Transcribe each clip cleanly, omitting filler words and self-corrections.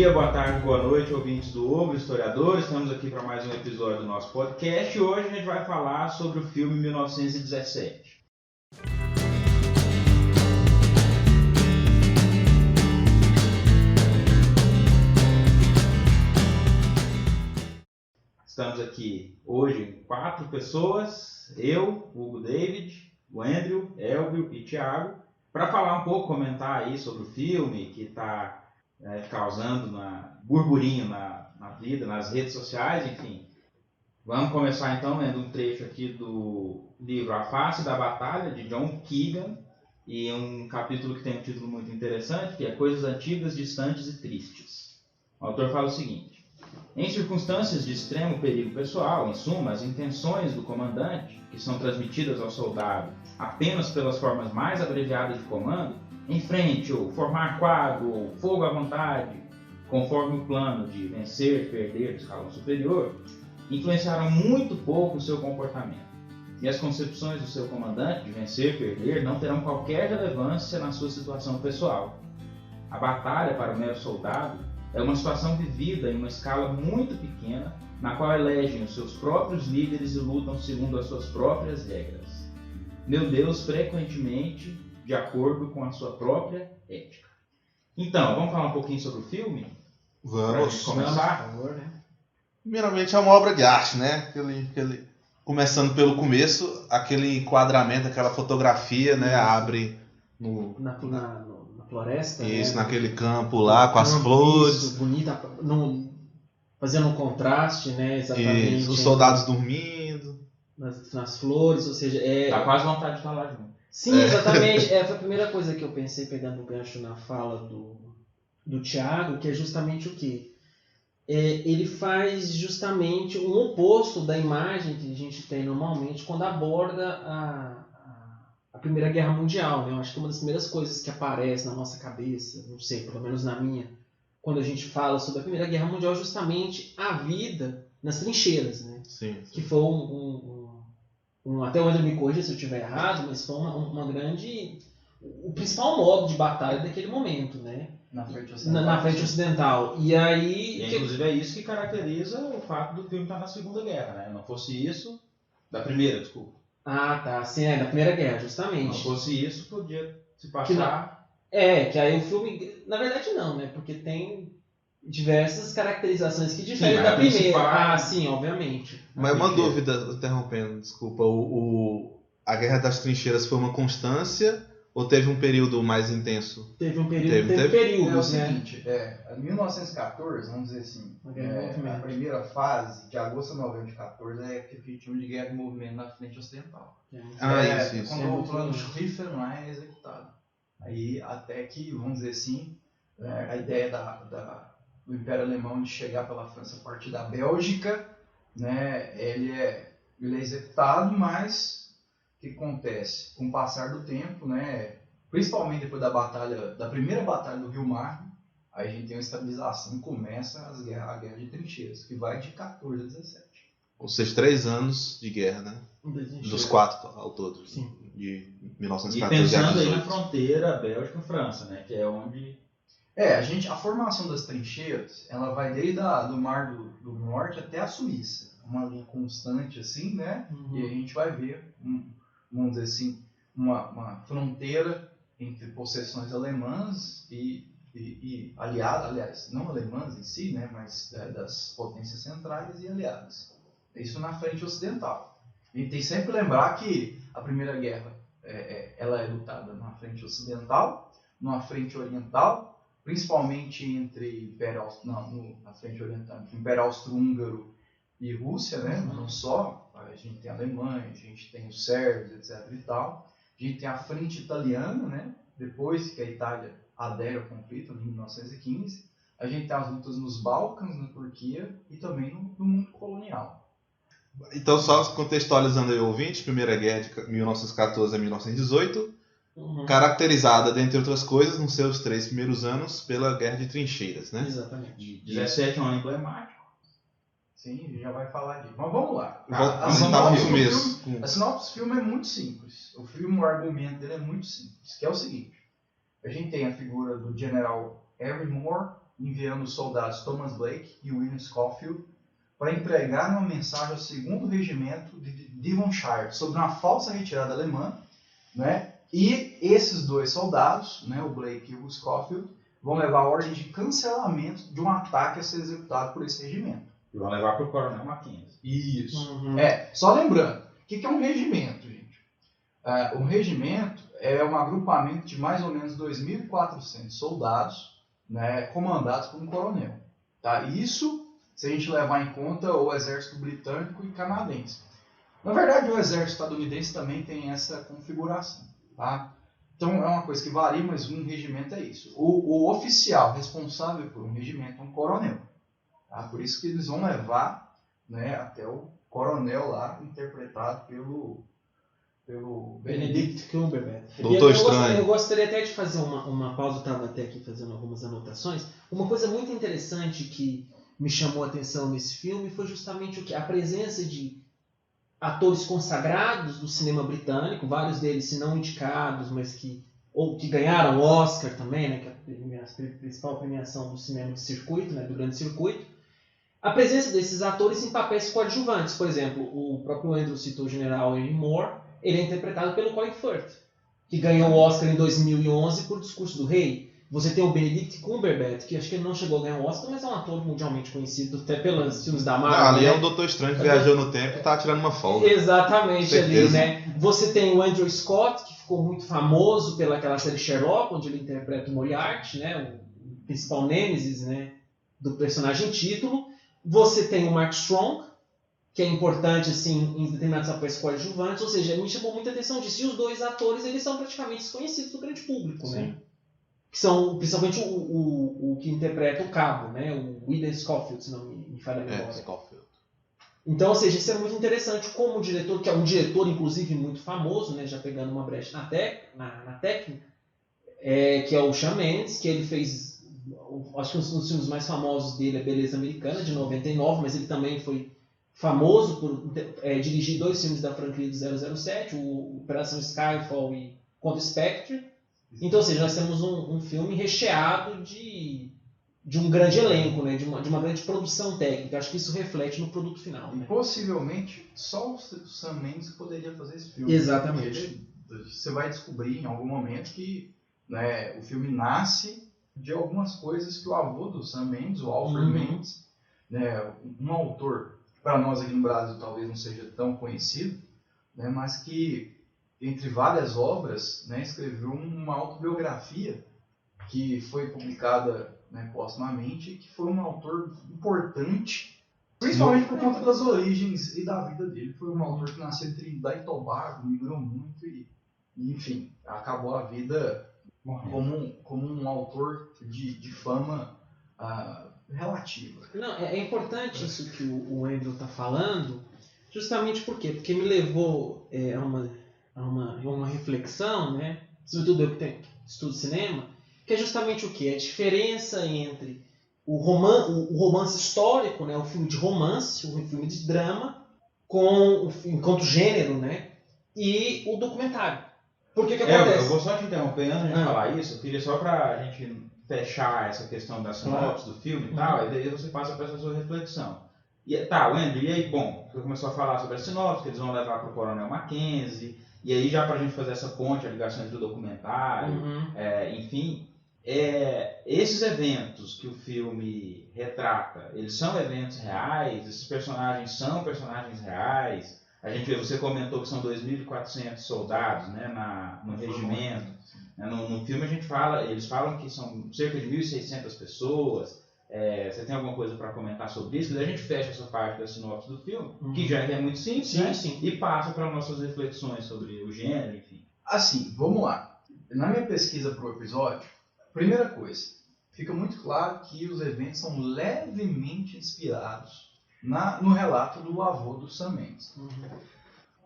dia, boa tarde, boa noite, ouvintes do Ogro Historiador. Estamos aqui para mais um episódio do nosso podcast e hoje a gente vai falar sobre o filme 1917. Estamos aqui hoje 4 pessoas, eu, Hugo David, o Andrew, Elvio e Thiago, para falar um pouco, comentar aí sobre o filme que está causando burburinho na vida, nas redes sociais, enfim. Vamos começar então lendo um trecho aqui do livro A Face da Batalha, de John Keegan, e um capítulo que tem um título muito interessante, que é Coisas Antigas, Distantes e Tristes. O autor fala o seguinte: em circunstâncias de extremo perigo pessoal, em suma, as intenções do comandante, que são transmitidas ao soldado apenas pelas formas mais abreviadas de comando, em frente, ou formar quadro, ou fogo à vontade, conforme o plano de vencer, perder do escalão superior, influenciaram muito pouco o seu comportamento. E as concepções do seu comandante de vencer, perder, não terão qualquer relevância na sua situação pessoal. A batalha para o mero soldado é uma situação vivida em uma escala muito pequena, na qual elegem os seus próprios líderes e lutam segundo as suas próprias regras. Meu Deus, frequentemente de acordo com a sua própria ética. Então, vamos falar um pouquinho sobre o filme? Vamos começar. Por favor, né? Primeiramente é uma obra de arte, né? Começando pelo começo, aquele enquadramento, aquela fotografia, né? Abre na floresta. Isso, né? Naquele campo lá, com as flores. Isso, bonita, fazendo um contraste, né? Exatamente. Isso, os soldados dormindo. Nas flores, ou seja... Dá quase vontade de estar lá junto. Sim, exatamente. Foi a primeira coisa que eu pensei, pegando o gancho na fala do Thiago, que é justamente o quê? Ele faz justamente o oposto da imagem que a gente tem normalmente quando aborda a Primeira Guerra Mundial. Né? Eu acho que uma das primeiras coisas que aparece na nossa cabeça, não sei, pelo menos na minha, quando a gente fala sobre a Primeira Guerra Mundial, é justamente a vida nas trincheiras. Né? Sim. Que foi até o André me corrija se eu estiver errado, mas foi uma grande... o principal modo de batalha daquele momento, né? Na frente ocidental. E aí... Inclusive é isso que caracteriza o fato do filme estar na Segunda Guerra, né? Não fosse isso... Da Primeira, desculpa. Ah, tá. Sim, da Primeira Guerra, justamente. Não fosse isso, podia se passar... que aí o filme... Na verdade não, né? Porque tem diversas caracterizações que diferem da primeira. Sim, obviamente. Mas uma dúvida, interrompendo, desculpa. A Guerra das Trincheiras foi uma constância ou teve um período mais intenso? Teve um período. Teve períodos, né? É o seguinte, em 1914, vamos dizer assim, a primeira fase, de agosto a novembro de 14, é que tinha de guerra de movimento na frente ocidental. Isso. Quando o plano Schlieffen lá é executado. Aí até que, vamos dizer assim, a ideia do Império Alemão de chegar pela França a partir da Bélgica, né, ele é executado, mas o que acontece? Com o passar do tempo, né, principalmente depois da primeira batalha do Rio Marne, aí a gente tem uma estabilização e começa a guerra de trincheiras, que vai de 14 a 17. Ou seja, 3 anos de guerra, né? Dos 4 ao todo. Sim. De 1914 a 18. E pensando aí na fronteira Bélgica-França, né, que é onde... A formação das trincheiras, ela vai desde do Mar do Norte até a Suíça. Uma linha constante, assim, né? Uhum. E a gente vai ver, vamos dizer assim, uma fronteira entre possessões alemãs e aliadas, aliás, não alemãs em si, né? Mas das potências centrais e aliadas. Isso na frente ocidental. A gente tem que sempre lembrar que a Primeira Guerra ela é lutada na frente ocidental, na frente oriental, principalmente entre na frente oriental, entre Império Austro-Húngaro e Rússia, né? Não só, a gente tem a Alemanha, a gente tem os sérvios, etc. e tal. A gente tem a frente italiana, né? Depois que a Itália adere ao conflito, em 1915. A gente tem as lutas nos Balcãs, na Turquia e também no mundo colonial. Então, só contextualizando aí o ouvinte, Primeira Guerra de 1914 a 1918, caracterizada, dentre outras coisas, nos seus 3 primeiros anos, pela Guerra de Trincheiras, né? Exatamente. 17 é um ano emblemático. Sim, a gente já vai falar disso. Mas vamos lá. A sinopse do filme é muito simples. O argumento dele é muito simples, que é o seguinte. A gente tem a figura do General Harry Moore, enviando os soldados Thomas Blake e William Schofield para entregar uma mensagem ao 2º Regimento de Devonshire sobre uma falsa retirada alemã, né? E esses 2 soldados, né, o Blake e o Schofield, vão levar a ordem de cancelamento de um ataque a ser executado por esse regimento. E vão levar para o Coronel Mackenzie. Isso. Só lembrando, o que é um regimento, gente? Um regimento é um agrupamento de mais ou menos 2.400 soldados, né, comandados por um coronel. Tá? Isso se a gente levar em conta o exército britânico e canadense. Na verdade, o exército estadunidense também tem essa configuração. Tá? Então é uma coisa que varia, mas um regimento é isso. O oficial responsável por um regimento é um coronel. Tá? Por isso que eles vão levar, né, até o coronel lá, interpretado pelo Benedict Cumberbatch. Doutor Estranho. Eu gostaria até de fazer uma pausa, eu estava até aqui fazendo algumas anotações. Uma coisa muito interessante que me chamou a atenção nesse filme foi justamente o que? A presença de atores consagrados do cinema britânico, vários deles, se não indicados, mas que ganharam o Oscar também, né, que é a principal premiação do cinema de circuito, né, do grande circuito. A presença desses atores em papéis coadjuvantes. Por exemplo, o próprio Andrew citou o general Henry Moore, ele é interpretado pelo Colin Firth, que ganhou o Oscar em 2011 por Discurso do Rei. Você tem o Benedict Cumberbatch, que acho que ele não chegou a ganhar o Oscar, mas é um ator mundialmente conhecido, até pelos filmes da Marvel. Ali é o Doutor Estranho que viajou no tempo e tá tirando uma folga. Exatamente, ali, né? Você tem o Andrew Scott, que ficou muito famoso pelaquela série Sherlock, onde ele interpreta o Moriarty, né? O principal nêmesis, né, do personagem título. Você tem o Mark Strong, que é importante assim, em determinados papéis coadjuvantes, ou seja, me chamou muita atenção disso. E os 2 atores, eles são praticamente desconhecidos do grande público, né? Que são principalmente o que interpreta o Cabo, né? O William Schofield, se não me falha a memória. Schofield. Então, ou seja, isso é muito interessante como o diretor, que é um diretor inclusive muito famoso, né? Já pegando uma brecha na técnica, que é o Sam Mendes, que ele fez, acho que um dos filmes mais famosos dele é Beleza Americana, de 99, mas ele também foi famoso por dirigir 2 filmes da franquia do 007, o Operação Skyfall e Contra o Spectre. Então, ou seja, nós temos um filme recheado de um grande elenco, né? de uma grande produção técnica. Acho que isso reflete no produto final. E né? possivelmente só o Sam Mendes poderia fazer esse filme. Exatamente. Você vai descobrir em algum momento que, né, o filme nasce de algumas coisas que o avô do Sam Mendes, o Alfred Mendes, né, um autor, para nós aqui no Brasil talvez não seja tão conhecido, né, mas que, entre várias obras, né, escreveu uma autobiografia que foi publicada, né, postumamente, que foi um autor importante, principalmente por conta das origens e da vida dele. Foi um autor que nasceu em Trinidad e Tobago, migrou muito e enfim, acabou a vida como um autor de fama relativa. Não, é importante isso que o Andrew está falando, justamente por quê? Porque me levou a uma reflexão, né? Sobretudo eu que estudo cinema, que é justamente o quê? A diferença entre o romance histórico, né? O filme de romance, o filme de drama, enquanto gênero, né? E o documentário. Por que acontece? Eu vou só te interromper antes de falar isso, eu queria só para a gente fechar essa questão da sinopse do filme e tal, e daí você passa para essa sua reflexão. Tá, Andrew, e aí, bom, você começou a falar sobre a sinopse, que eles vão levar para o Coronel Mackenzie, e aí já para a gente fazer essa ponte, a ligação entre o documentário, enfim, esses eventos que o filme retrata, eles são eventos reais, esses personagens são personagens reais. Você comentou que são 2.400 soldados, né, no regimento. No filme eles falam que são cerca de 1.600 pessoas. Você tem alguma coisa para comentar sobre isso? Daí a gente fecha essa parte da sinopse do filme, que já é muito simples, sim, né? Sim. E passa para nossas reflexões sobre o gênero, enfim. Assim, vamos lá. Na minha pesquisa para o episódio, primeira coisa, fica muito claro que os eventos são levemente inspirados no relato do avô do Sam Mendes.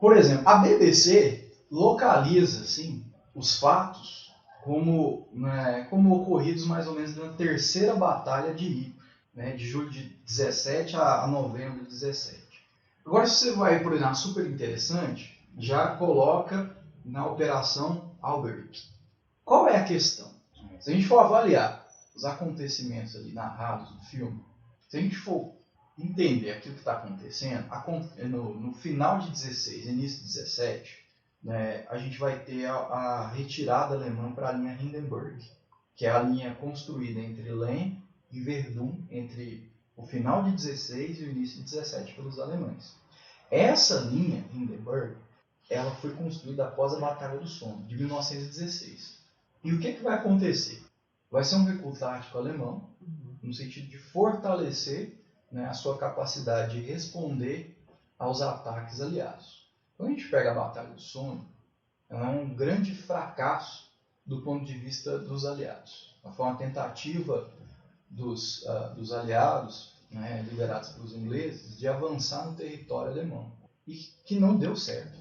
Por exemplo, a BBC localiza assim, os fatos como ocorridos mais ou menos na terceira batalha de Ypres, né, de julho de 17 a novembro de 17. Agora, se você vai por exemplo, super interessante, já coloca na Operação Alberic. Qual é a questão? Se a gente for avaliar os acontecimentos ali narrados no filme, se a gente for entender aquilo que está acontecendo, no final de 16, início de 17, né, a gente vai ter a retirada alemã para a linha Hindenburg, que é a linha construída entre Lens e Verdun, entre o final de 16 e o início de 17 pelos alemães. Essa linha Hindenburg, ela foi construída após a Batalha do Somme, de 1916. E o que vai acontecer? Vai ser um recuo tático alemão, no sentido de fortalecer, né, a sua capacidade de responder aos ataques aliados. Quando a gente pega a Batalha do Somme, ela é um grande fracasso do ponto de vista dos aliados. Ela foi uma tentativa dos aliados, né, liderados pelos ingleses, de avançar no território alemão, e que não deu certo.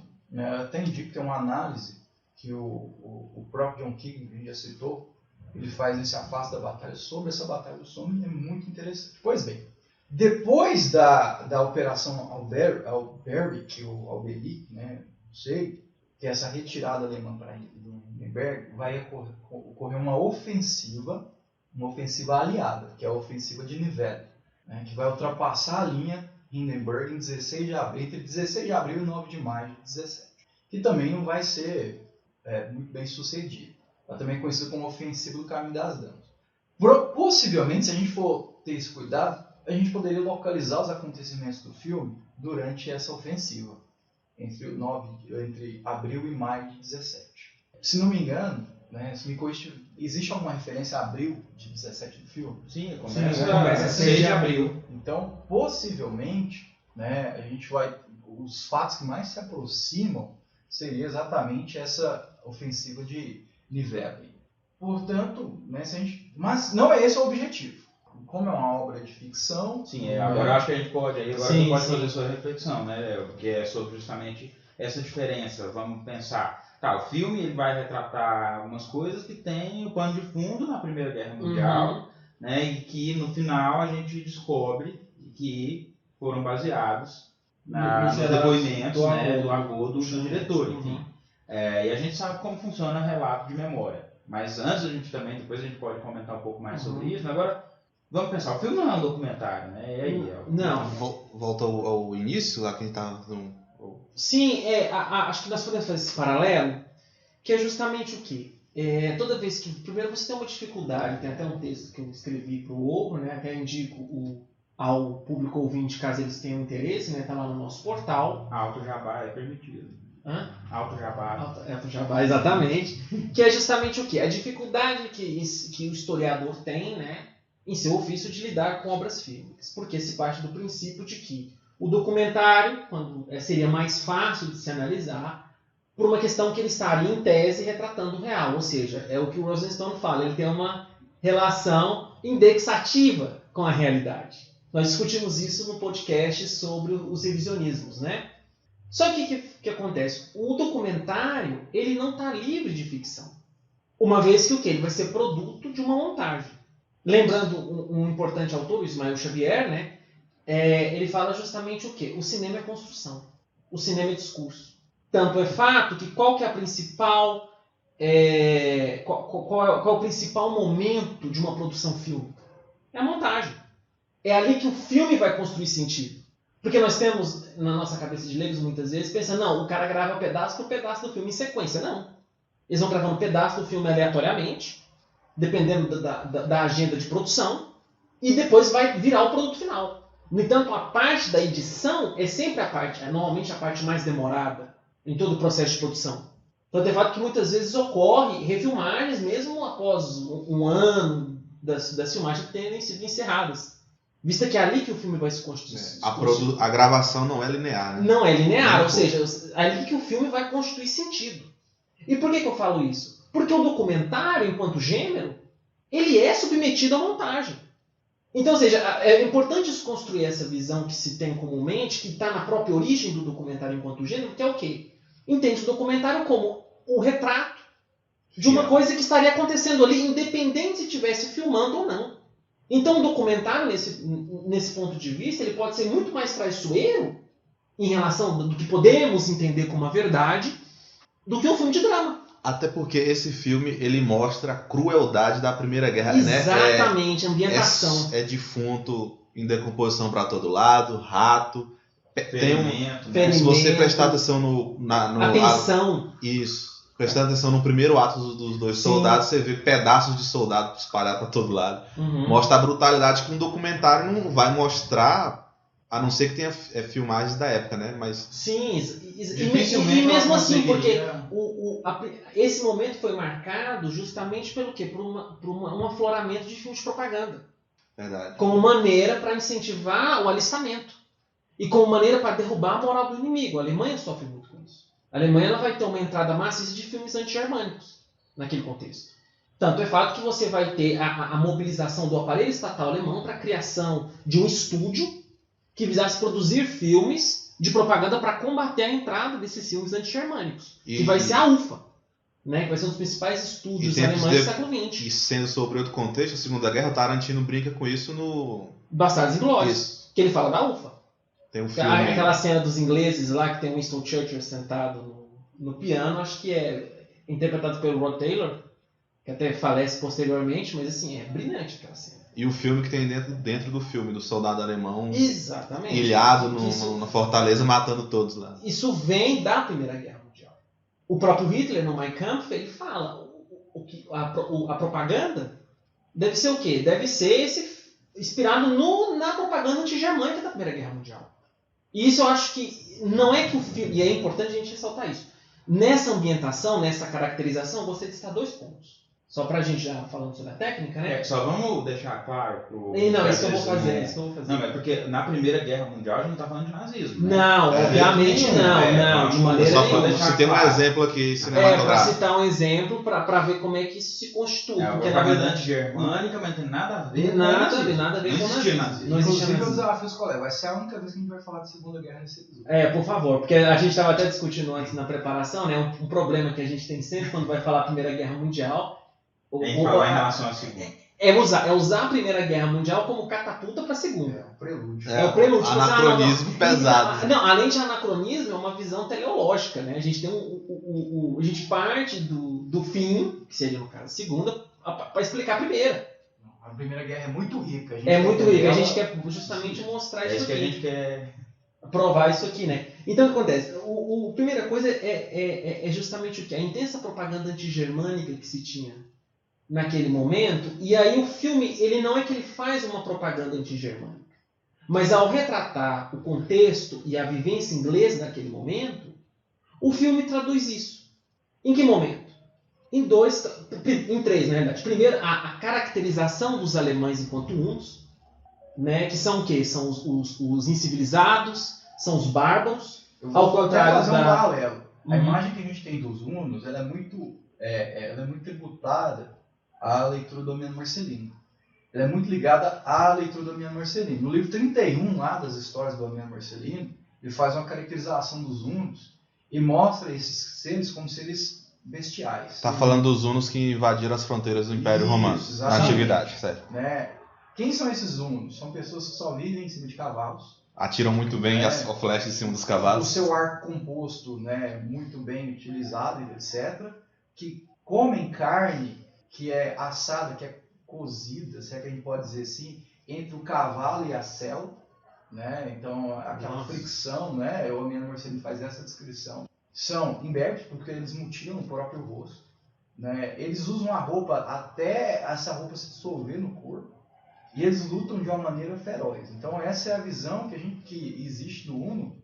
Até indico que tem uma análise que o próprio John Keegan já citou, ele faz nesse Afasta da Batalha sobre essa Batalha do Somme, é muito interessante. Pois bem, depois da Operação Alberic, ou Alberic, né, não sei, que é essa retirada alemã para Hindenburg, vai ocorrer uma ofensiva aliada, que é a ofensiva de Nivelle, né, que vai ultrapassar a linha Hindenburg em 16 de abril, entre 16 de abril e 9 de maio de 17, que também não vai ser muito bem sucedido. Ela também é conhecida como ofensiva do Caminho das Damas. Possivelmente, se a gente for ter esse cuidado, a gente poderia localizar os acontecimentos do filme durante essa ofensiva, entre abril e maio de 17. Se não me engano, né, se me corrige, existe alguma referência a abril de 17 do filme? Sim, começa 6 de abril. Então, possivelmente, né, os fatos que mais se aproximam seria exatamente essa ofensiva de Nivelle. Portanto, né, mas não é esse o objetivo. Como é uma obra de ficção... Sim, agora acho que a gente pode fazer sua reflexão, né, que é sobre justamente essa diferença. Vamos pensar, o filme ele vai retratar algumas coisas que tem o pano de fundo na Primeira Guerra Mundial, né, e que no final a gente descobre que foram baseados nos depoimentos do avô do diretor, enfim. E a gente sabe como funciona o relato de memória. Mas antes depois a gente pode comentar um pouco mais sobre isso. Agora, vamos pensar, o filme não é um documentário, né? E aí, não. Volta ao início, lá que a gente estava... Sim, acho que nós podemos fazer esse paralelo, que é justamente o quê? Toda vez que... Primeiro você tem uma dificuldade, tem até um texto que eu escrevi para o Ogro, né? Até indico ao público ouvinte, caso eles tenham interesse, né? Está lá no nosso portal. Auto-jabá é permitido. Auto-jabá, exatamente. Que é justamente o quê? A dificuldade que o historiador tem, né, em seu ofício de lidar com obras fílmicas. Porque se parte do princípio de que o documentário seria mais fácil de se analisar por uma questão que ele estaria, em tese, retratando o real. Ou seja, é o que o Rosenstone fala, ele tem uma relação indexativa com a realidade. Nós discutimos isso no podcast sobre os revisionismos, né? Só que o que acontece? O documentário ele não está livre de ficção. Uma vez que o quê? Ele vai ser produto de uma montagem. Lembrando um importante autor, o Ismael Xavier, né? Ele fala justamente o quê? O cinema é construção. O cinema é discurso. Tanto é fato que qual que é a principal... qual é o principal momento de uma produção fílmica? É a montagem. É ali que o filme vai construir sentido. Porque nós temos na nossa cabeça de leigos muitas vezes pensando, não, o cara grava pedaço por pedaço do filme em sequência. Não. Eles vão gravando pedaço do filme aleatoriamente, dependendo da agenda de produção, e depois vai virar o produto final. No entanto, a parte da edição é sempre normalmente a parte mais demorada em todo o processo de produção. Então é fato que muitas vezes ocorre refilmagens mesmo após um ano das filmagens terem sido encerradas. Vista que é ali que o filme vai se constituir. A gravação não é linear, né? Não é linear, ou seja, é ali que o filme vai constituir sentido. E por que eu falo isso? Porque o documentário, enquanto gênero, ele é submetido à montagem. Então, ou seja, é importante desconstruir essa visão que se tem comumente, que está na própria origem do documentário enquanto gênero, que é o quê? Entende o documentário como o retrato de uma coisa que estaria acontecendo ali, independente se estivesse filmando ou não. Então, o documentário, nesse ponto de vista, ele pode ser muito mais traiçoeiro em relação do que podemos entender como a verdade, do que um filme de drama. Até porque esse filme, ele mostra a crueldade da Primeira Guerra, né? Exatamente, ambientação. É defunto em decomposição para todo lado, rato. Ferimento, né? Se você prestar atenção no atenção. Isso. Prestando atenção no primeiro ato dos dois soldados, você vê pedaços de soldado espalhados para todo lado. Mostra a brutalidade que um documentário não vai mostrar, a não ser que tenha filmagens da época, né? Mas sim, e mesmo assim, porque esse momento foi marcado justamente pelo quê? Por um afloramento de filmes de propaganda. Verdade. Como maneira para incentivar o alistamento. E como maneira para derrubar a moral do inimigo. A Alemanha sofre muito com isso. A Alemanha ela vai ter uma entrada maciça de filmes anti-germânicos naquele contexto. Tanto é fato que você vai ter a mobilização do aparelho estatal alemão para a criação de um estúdio que visasse produzir filmes de propaganda para combater a entrada desses filmes anti-germânicos. Que vai ser a UFA, né? Que vai ser um dos principais estúdios alemães do século XX. E sendo sobre outro contexto, a Segunda Guerra, o Tarantino brinca com isso no Bastardos Inglórios, que ele fala da UFA. Tem um filme... Aquela cena dos ingleses lá, que tem Winston Churchill sentado no piano, acho que é interpretado pelo Rod Taylor, que até falece posteriormente, mas assim, é brilhante aquela cena. E o filme que tem dentro do filme, do soldado alemão ilhado na fortaleza, matando todos lá. Isso vem da Primeira Guerra Mundial. O próprio Hitler, no Mein Kampf, ele fala a propaganda deve ser o quê? Deve ser inspirado na propaganda anti-germânica da Primeira Guerra Mundial. E isso eu acho que não é que o filme... E é importante a gente ressaltar isso. Nessa ambientação, nessa caracterização, eu gostaria de citar 2 pontos. Só pra gente já falando sobre a técnica, né? Só vamos deixar claro pro... Não, isso que eu vou fazer, Não, mas porque na Primeira Guerra Mundial a gente não tá falando de nazismo, né? Não, obviamente não, de maneira só nenhuma. Você tem um exemplo aqui cinematográfico. Pra citar um exemplo, pra ver como é que isso se constitui. Porque na verdade anti-germânica, mas não tem nada a ver com nada a ver com nazismo. Não existe Inclusive, nazismo. eu desafio os colegas. Vai ser a única vez que a gente vai falar de Segunda Guerra nesse episódio. Por favor, porque a gente estava até discutindo antes na preparação, né? Um problema que a gente tem sempre quando vai falar a Primeira Guerra Mundial. Em falar em relação à Segunda. É usar a Primeira Guerra Mundial como catapulta para a Segunda. É o prelúdio. É o prelúdio. Anacronismo pesado. Não, além de anacronismo, é uma visão teleológica, né? A gente tem a gente parte do fim, que seria no caso a Segunda, para explicar a Primeira. A Primeira Guerra é muito rica. A gente quer justamente mostrar isso aqui. É isso que a gente quer provar isso aqui, né? Então o que acontece? A primeira coisa é justamente o que? A intensa propaganda antigermânica que se tinha naquele momento, e aí o filme, ele não é que ele faz uma propaganda antigermânica, mas ao retratar o contexto e a vivência inglesa naquele momento, o filme traduz isso. Em que momento? Em 3, na realidade. Primeiro, a caracterização dos alemães enquanto hunos, né, que são o quê? São os incivilizados, são os bárbaros, ao contrário fazer um paralelo. A Uhum. imagem que a gente tem dos hunos, ela é muito tributada à leitura do Damiano Marcelino. Ela é muito ligada à leitura do Damiano Marcelino. No livro 31, lá das histórias do Damiano Marcelino, ele faz uma caracterização dos hunos e mostra esses seres como seres bestiais. Está falando dos hunos que invadiram as fronteiras do Império Romano, na antiguidade, certo? Né? Quem são esses hunos? São pessoas que só vivem em cima de cavalos. Atiram muito bem as flechas em cima dos cavalos. O seu arco composto, né, muito bem utilizado, etc. Que comem carne que é assada, que é cozida, se é que a gente pode dizer assim, entre o cavalo e a selva, né? Então aquela fricção, né? O Damiano Marcelino faz essa descrição. São imberbes porque eles mutilam o próprio rosto, né? Eles usam a roupa até essa roupa se dissolver no corpo e eles lutam de uma maneira feroz. Então essa é a visão que existe do Uno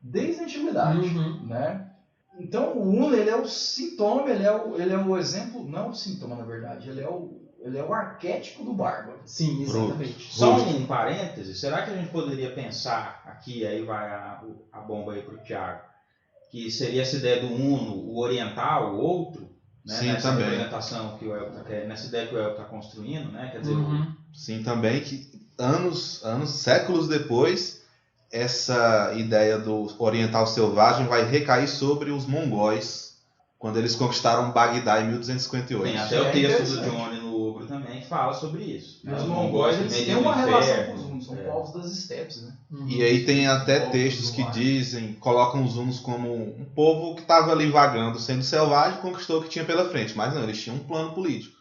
desde a antiguidade, né? Então o Uno, ele é o sintoma, ele é o exemplo, não o sintoma na verdade, ele é o arquétipo do bárbaro. Sim, exatamente. Só um parêntese, será que a gente poderia pensar aqui, aí vai a bomba aí para o Thiago, que seria essa ideia do Uno, o oriental, o outro, né? Sim, nessa também. representação que o Elton nessa ideia que o Elton está construindo, né? Quer dizer, Sim, também que séculos depois, essa ideia do oriental selvagem vai recair sobre os mongóis, quando eles conquistaram Bagdá em 1258. tem até o texto do Johnny no Ogro também fala sobre isso. Os mongóis eles têm uma relação com os hunos, são povos das estepes, né? E aí tem até textos que dizem, colocam os hunos como um povo que estava ali vagando, sendo selvagem, conquistou o que tinha pela frente. Mas não, eles tinham um plano político.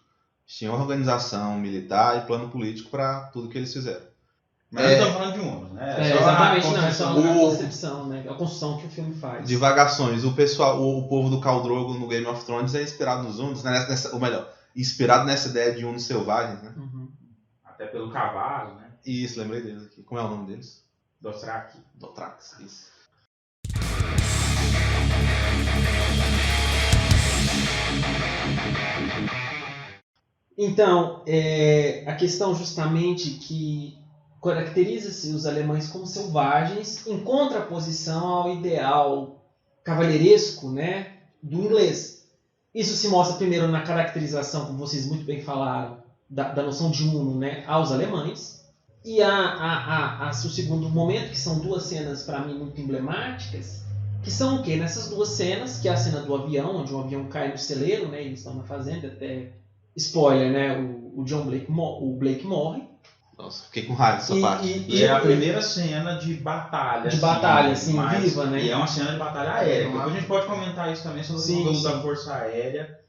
Eles tinham organização militar e plano político para tudo que eles fizeram. Mas não estamos falando de hunos, né? Exatamente, não, é só a concepção, né? A construção que o filme faz. Divagações. O povo do Khal Drogo no Game of Thrones é inspirado nos hunos, né? Ou melhor, inspirado nessa ideia de hunos selvagens, né? Até pelo cavalo, né? Isso, lembrei deles aqui. Como é o nome deles? Dothraki. Dothrax, isso. Então, a questão justamente que caracteriza-se os alemães como selvagens em contraposição ao ideal cavalheiresco, né, do inglês. Isso se mostra primeiro na caracterização, como vocês muito bem falaram, da noção de huno, né, aos alemães. E o segundo momento, que são duas cenas para mim muito emblemáticas, que são o quê? Nessas duas cenas, que é a cena do avião, onde um avião cai no celeiro, né, eles estão na fazenda, até spoiler, né, o Blake morre. Nossa, fiquei com raiva dessa parte. E é a primeira cena de batalha. De batalha, assim, viva, né? E é uma cena de batalha aérea. Depois a gente pode comentar isso também sobre o uso da Força Aérea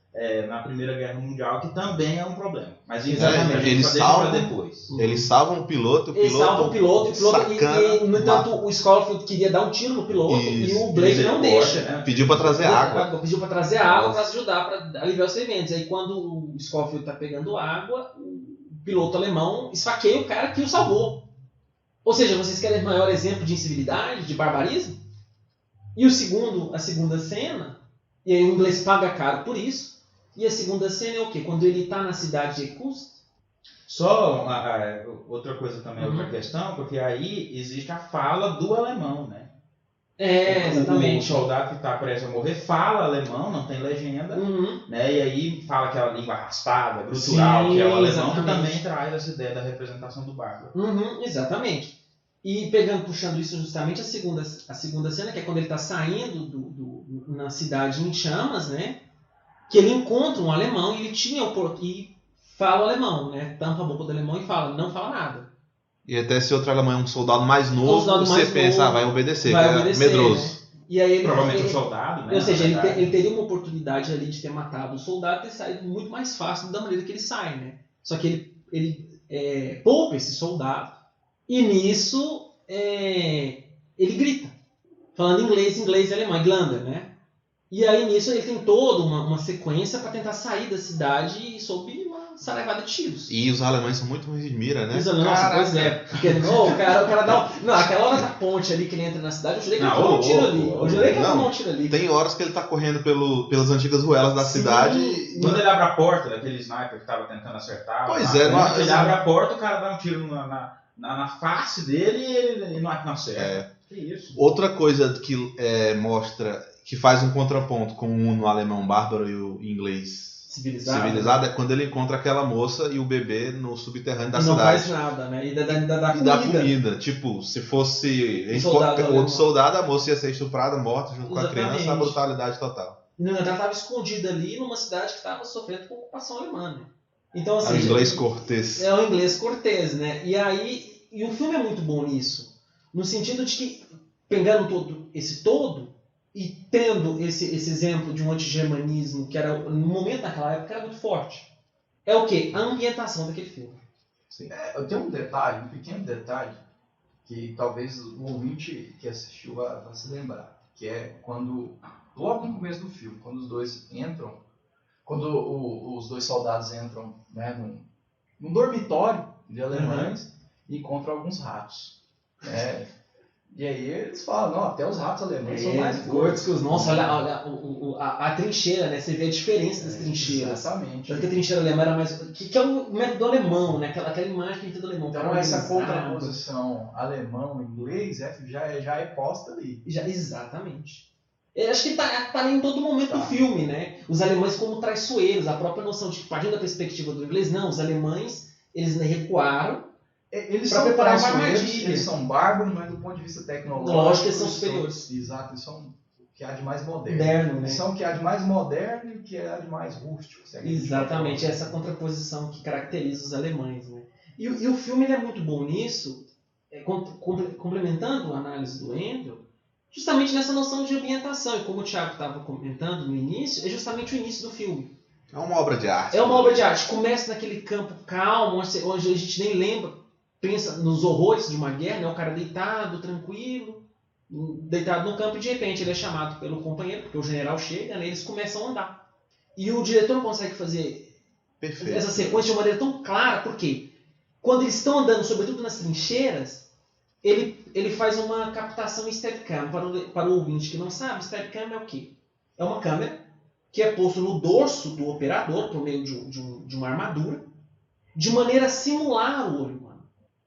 na Primeira Guerra Mundial, que também é um problema. Mas exatamente, eles salvam depois. Eles salvam o piloto, Eles salvam o piloto, sacana, no entanto, o Schofield queria dar um tiro no piloto e o Blake não deixa. Né? Pediu para trazer água. Pediu para trazer água para ajudar, para aliviar os ferimentos. Aí quando o Schofield está pegando água, o piloto alemão esfaqueia o cara que o salvou. Ou seja, vocês querem maior exemplo de incivilidade, de barbarismo? E a segunda cena, e aí o inglês paga caro por isso. E a segunda cena é o quê? Quando ele está na cidade de Irkutsk. Só outra coisa também, outra questão, porque aí existe a fala do alemão, né? Exatamente. O soldado que está prestes a morrer fala alemão, não tem legenda, né? E aí fala aquela língua arrastada, grutural, que é o alemão, que também traz essa ideia da representação do bárbaro. Exatamente. E puxando isso justamente a segunda cena, que é quando ele está saindo na cidade em chamas, né? Que ele encontra um alemão e ele e fala o alemão, né? Tampa a boca do alemão e fala, não fala nada. E até se outro alemão é um soldado mais novo, você pensa, vai obedecer, medroso. Né? E aí provavelmente o soldado, né? Ou seja, ele teria uma oportunidade ali de ter matado o soldado e ter saído muito mais fácil da maneira que ele sai, né? Só que ele poupa esse soldado e nisso ele grita, falando inglês e alemão, Glander, né? E aí nisso ele tem toda uma sequência para tentar sair da cidade sob uma saraivada de tiros. E os alemães são muito ruins de mira, né? Nossa, pois é. Porque, o cara dá não, aquela hora da ponte ali que ele entra na cidade, eu jurei que ele tomou um tiro ali. Eu jurei que ele tomou um tiro ali. Tem horas que ele tá correndo pelas antigas ruelas da cidade. E... Quando ele abre a porta, daquele sniper que tava tentando acertar. Pois quando ele abre a porta, o cara dá um tiro na face dele e ele não acerta. Que isso? Outra coisa que mostra, que faz um contraponto com o alemão bárbaro e o inglês civilizado é quando ele encontra aquela moça e o bebê no subterrâneo da cidade. Não faz nada, né? E dá comida. Tipo, se fosse outro soldado, a moça ia ser estuprada, morta junto com a criança, a brutalidade total. Não, ela estava escondida ali numa cidade que estava sofrendo com ocupação alemã. Né? Então, assim, o inglês cortês. É o inglês cortês, né? E o filme é muito bom nisso. No sentido de que, pegando esse todo e tendo esse exemplo de um antigermanismo que era, no momento daquela época, era muito forte. É o quê? A ambientação daquele filme. Sim. Eu tenho um pequeno detalhe, que talvez o ouvinte que assistiu vá se lembrar, que é quando, logo no começo do filme, quando os dois entram, os dois soldados entram, né, num dormitório de alemães e encontram alguns ratos. E aí eles falam, não, até os ratos alemães são mais gordos que os nossos. Nossa, olha a trincheira, né? Você vê a diferença das trincheiras. Exatamente. Porque a trincheira alemã era mais... Que é o método alemão, né? Aquela imagem que a gente tem do alemão. Então essa contraposição alemão-inglês já é posta ali. Exatamente. Eu acho que tá ali em todo momento do filme, né? Os alemães como traiçoeiros, a própria noção de que, partindo da perspectiva do inglês, não, os alemães, eles recuaram. Eles são traiçoeiros, eles são bárbaros, mas do ponto de vista tecnológico... Lógico que eles são superiores. Exato, eles são que há de mais moderno. Moderno, né? São o que há de mais moderno e o que há de mais rústico. Exatamente, essa contraposição que caracteriza os alemães, né? E o filme ele é muito bom nisso, complementando a análise do Andrew, justamente nessa noção de ambientação. E como o Thiago estava comentando no início, é justamente o início do filme. É uma obra de arte. É uma obra de arte. Começa naquele campo calmo, onde a gente nem lembra, pensa nos horrores de uma guerra, né? O cara deitado, tranquilo, deitado no campo, e de repente ele é chamado pelo companheiro, porque o general chega, né? Eles começam a andar. E o diretor consegue fazer essa sequência de uma maneira tão clara, porque quando eles estão andando, sobretudo nas trincheiras, ele faz uma captação em Steadicam. Para o ouvinte que não sabe, Steadicam é o quê? É uma câmera que é posto no dorso do operador, por meio de uma armadura, de maneira a simular o olho humano.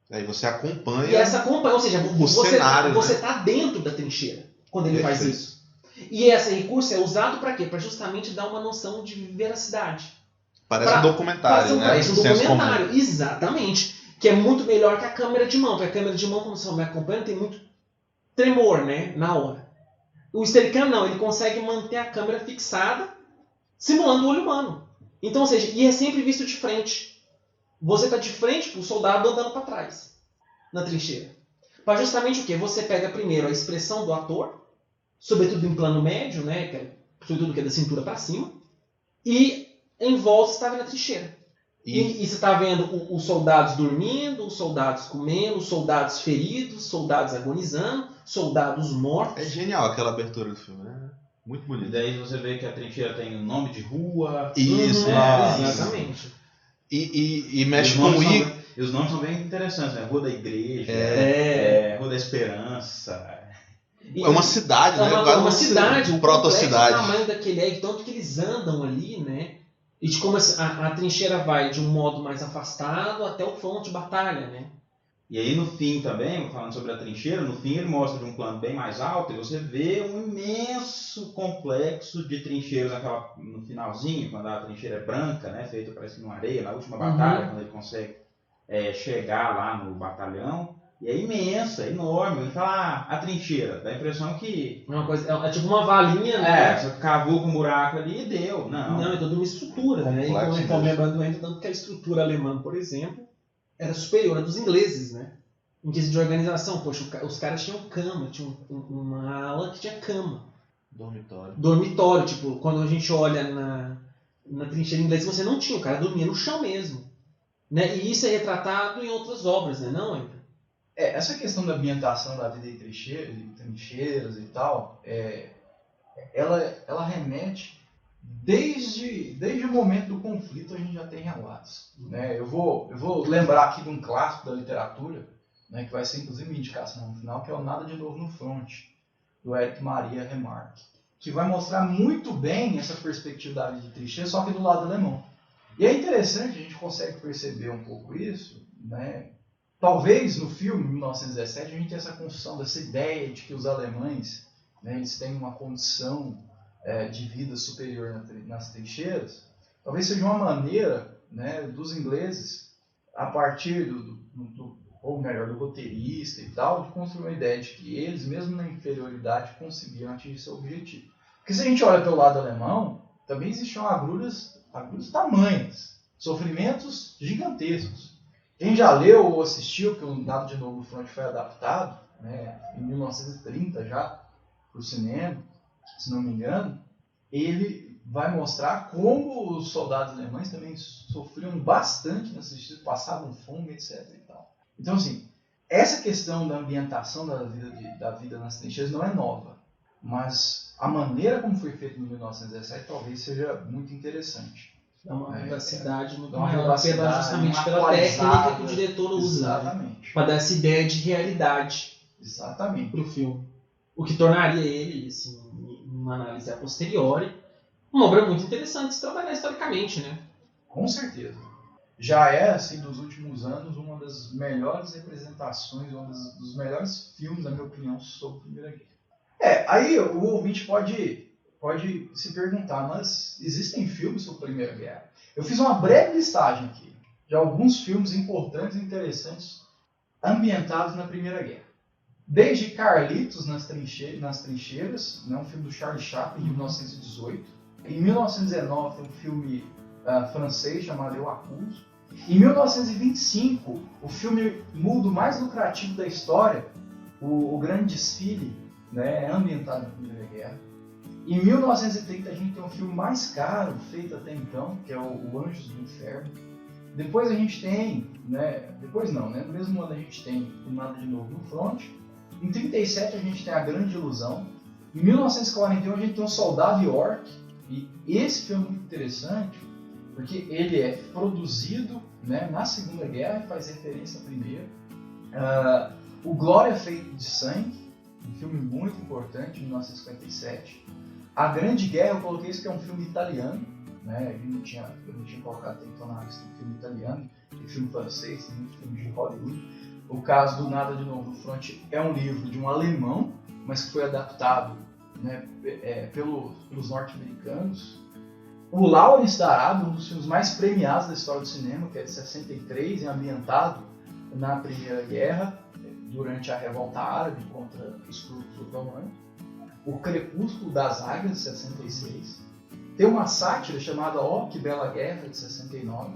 Aí você acompanha. E essa acompanha, ou seja, cenário, você está dentro da trincheira quando ele faz isso. E esse recurso é usado para quê? Para justamente dar uma noção de veracidade. Parece um documentário, né? Parece um documentário, exatamente. Que é muito melhor que a câmera de mão. Porque a câmera de mão, como você me acompanha, tem muito tremor, né? Na hora. O Steadicam não, ele consegue manter a câmera fixada, simulando o olho humano. Então, ou seja, e é sempre visto de frente. Você está de frente para o soldado andando para trás, na trincheira. Para justamente o quê? Você pega primeiro a expressão do ator, sobretudo em plano médio, né? Sobretudo que é da cintura para cima, e em volta você está vendo a trincheira. E você está vendo os soldados dormindo, os soldados comendo, os soldados feridos, soldados agonizando, soldados mortos. É genial aquela abertura do filme, né? Muito bonito. E daí você vê que a trincheira tem um nome de rua. Isso, exatamente. E mexe com o E os nomes são bem interessantes, né? Rua da Igreja, Rua da Esperança. É uma cidade, né? Uma cidade, um proto-cidade. O tamanho daquele é, tanto que eles andam ali, né? E de como a trincheira vai de um modo mais afastado até o fronte de batalha, né? E aí no fim também, falando sobre a trincheira, no fim ele mostra de um plano bem mais alto e você vê um imenso complexo de trincheiras no finalzinho, quando a trincheira é branca, né? Feita parece numa areia, na última batalha, quando ele consegue chegar lá no batalhão. E é imenso, é enorme. Ele fala, a trincheira. Dá a impressão que... É tipo uma valinha, né? Você cavou com um buraco ali e deu. Não, é toda uma estrutura, né? E como estão lembrando ainda, tanto que a estrutura alemã, por exemplo, era superior à dos ingleses, né? Em quesito de organização. Poxa, os caras tinham cama, tinham uma ala que tinha cama. Dormitório. Tipo, quando a gente olha na trincheira inglesa, você não tinha. O cara dormia no chão mesmo. Né? E isso é retratado em outras obras, né? Não, Andrew? Essa questão da ambientação da vida em trincheiras e tal, ela remete desde o momento do conflito. A gente já tem relatos, né? Eu vou lembrar aqui de um clássico da literatura, né, que vai ser inclusive uma indicação no final, que é o Nada de Novo no Front, do Erich Maria Remarque, que vai mostrar muito bem essa perspectiva da vida de trincheira, só que do lado alemão. E é interessante, a gente consegue perceber um pouco isso, né? Talvez no filme, 1917, a gente tenha essa construção dessa ideia de que os alemães, né, eles têm uma condição de vida superior nas trincheiras. Talvez seja uma maneira, né, dos ingleses, a partir ou melhor, do roteirista e tal, de construir uma ideia de que eles, mesmo na inferioridade, conseguiram atingir seu objetivo. Porque se a gente olha pelo lado alemão, também existiam agruras tamanhas, sofrimentos gigantescos. Quem já leu ou assistiu, que o Nada de Novo no Front foi adaptado, né, em 1930 já, para o cinema, se não me engano, ele vai mostrar como os soldados alemães também sofriam bastante nessa justiça, passavam fome, etc. E tal. Então, assim, essa questão da ambientação da vida nas trincheiras não é nova, mas a maneira como foi feito em 1917 talvez seja muito interessante. Dá uma vivacidade muito maior, justamente pela técnica que o diretor usa. Exatamente. Para dar essa ideia de realidade para o filme. O que tornaria ele, assim, uma análise a posteriori, uma obra muito interessante de se trabalhar historicamente, né? Com certeza. Já é, assim, dos últimos anos, uma das melhores representações, um dos melhores filmes, na minha opinião, sobre a Primeira Guerra. Aí o ouvinte pode se perguntar, mas existem filmes sobre a Primeira Guerra? Eu fiz uma breve listagem aqui de alguns filmes importantes e interessantes ambientados na Primeira Guerra. Desde Carlitos nas Trincheiras, né, um filme do Charlie Chaplin, de 1918. Em 1919 tem um filme francês chamado Eu Acuso. Em 1925, o filme mudo mais lucrativo da história, o Grande Desfile, né, é ambientado na Primeira Guerra. Em 1930 a gente tem um filme mais caro feito até então, que é o Anjos do Inferno. Depois a gente tem, no mesmo ano a gente tem o Nada de Novo no Front. Em 37 a gente tem A Grande Ilusão. Em 1941 a gente tem O Soldado York. E esse filme é muito interessante, porque ele é produzido, né, na Segunda Guerra e faz referência à Primeira. O Glória Feito de Sangue, um filme muito importante, de 1957. A Grande Guerra, eu coloquei isso que é um filme italiano, né? Eu não tinha colocado até então na lista, tem filme italiano, tem filme francês, tem muito filme de Hollywood. O caso do Nada de Novo no Front é um livro de um alemão, mas que foi adaptado, né, pelos norte-americanos. O Lawrence da Arábia, um dos filmes mais premiados da história do cinema, que é de 63, é ambientado na Primeira Guerra, durante a Revolta Árabe contra os turcos otomanos. O Crepúsculo das Águias, de 66. Tem uma sátira chamada Oh, Que Bela Guerra, de 69.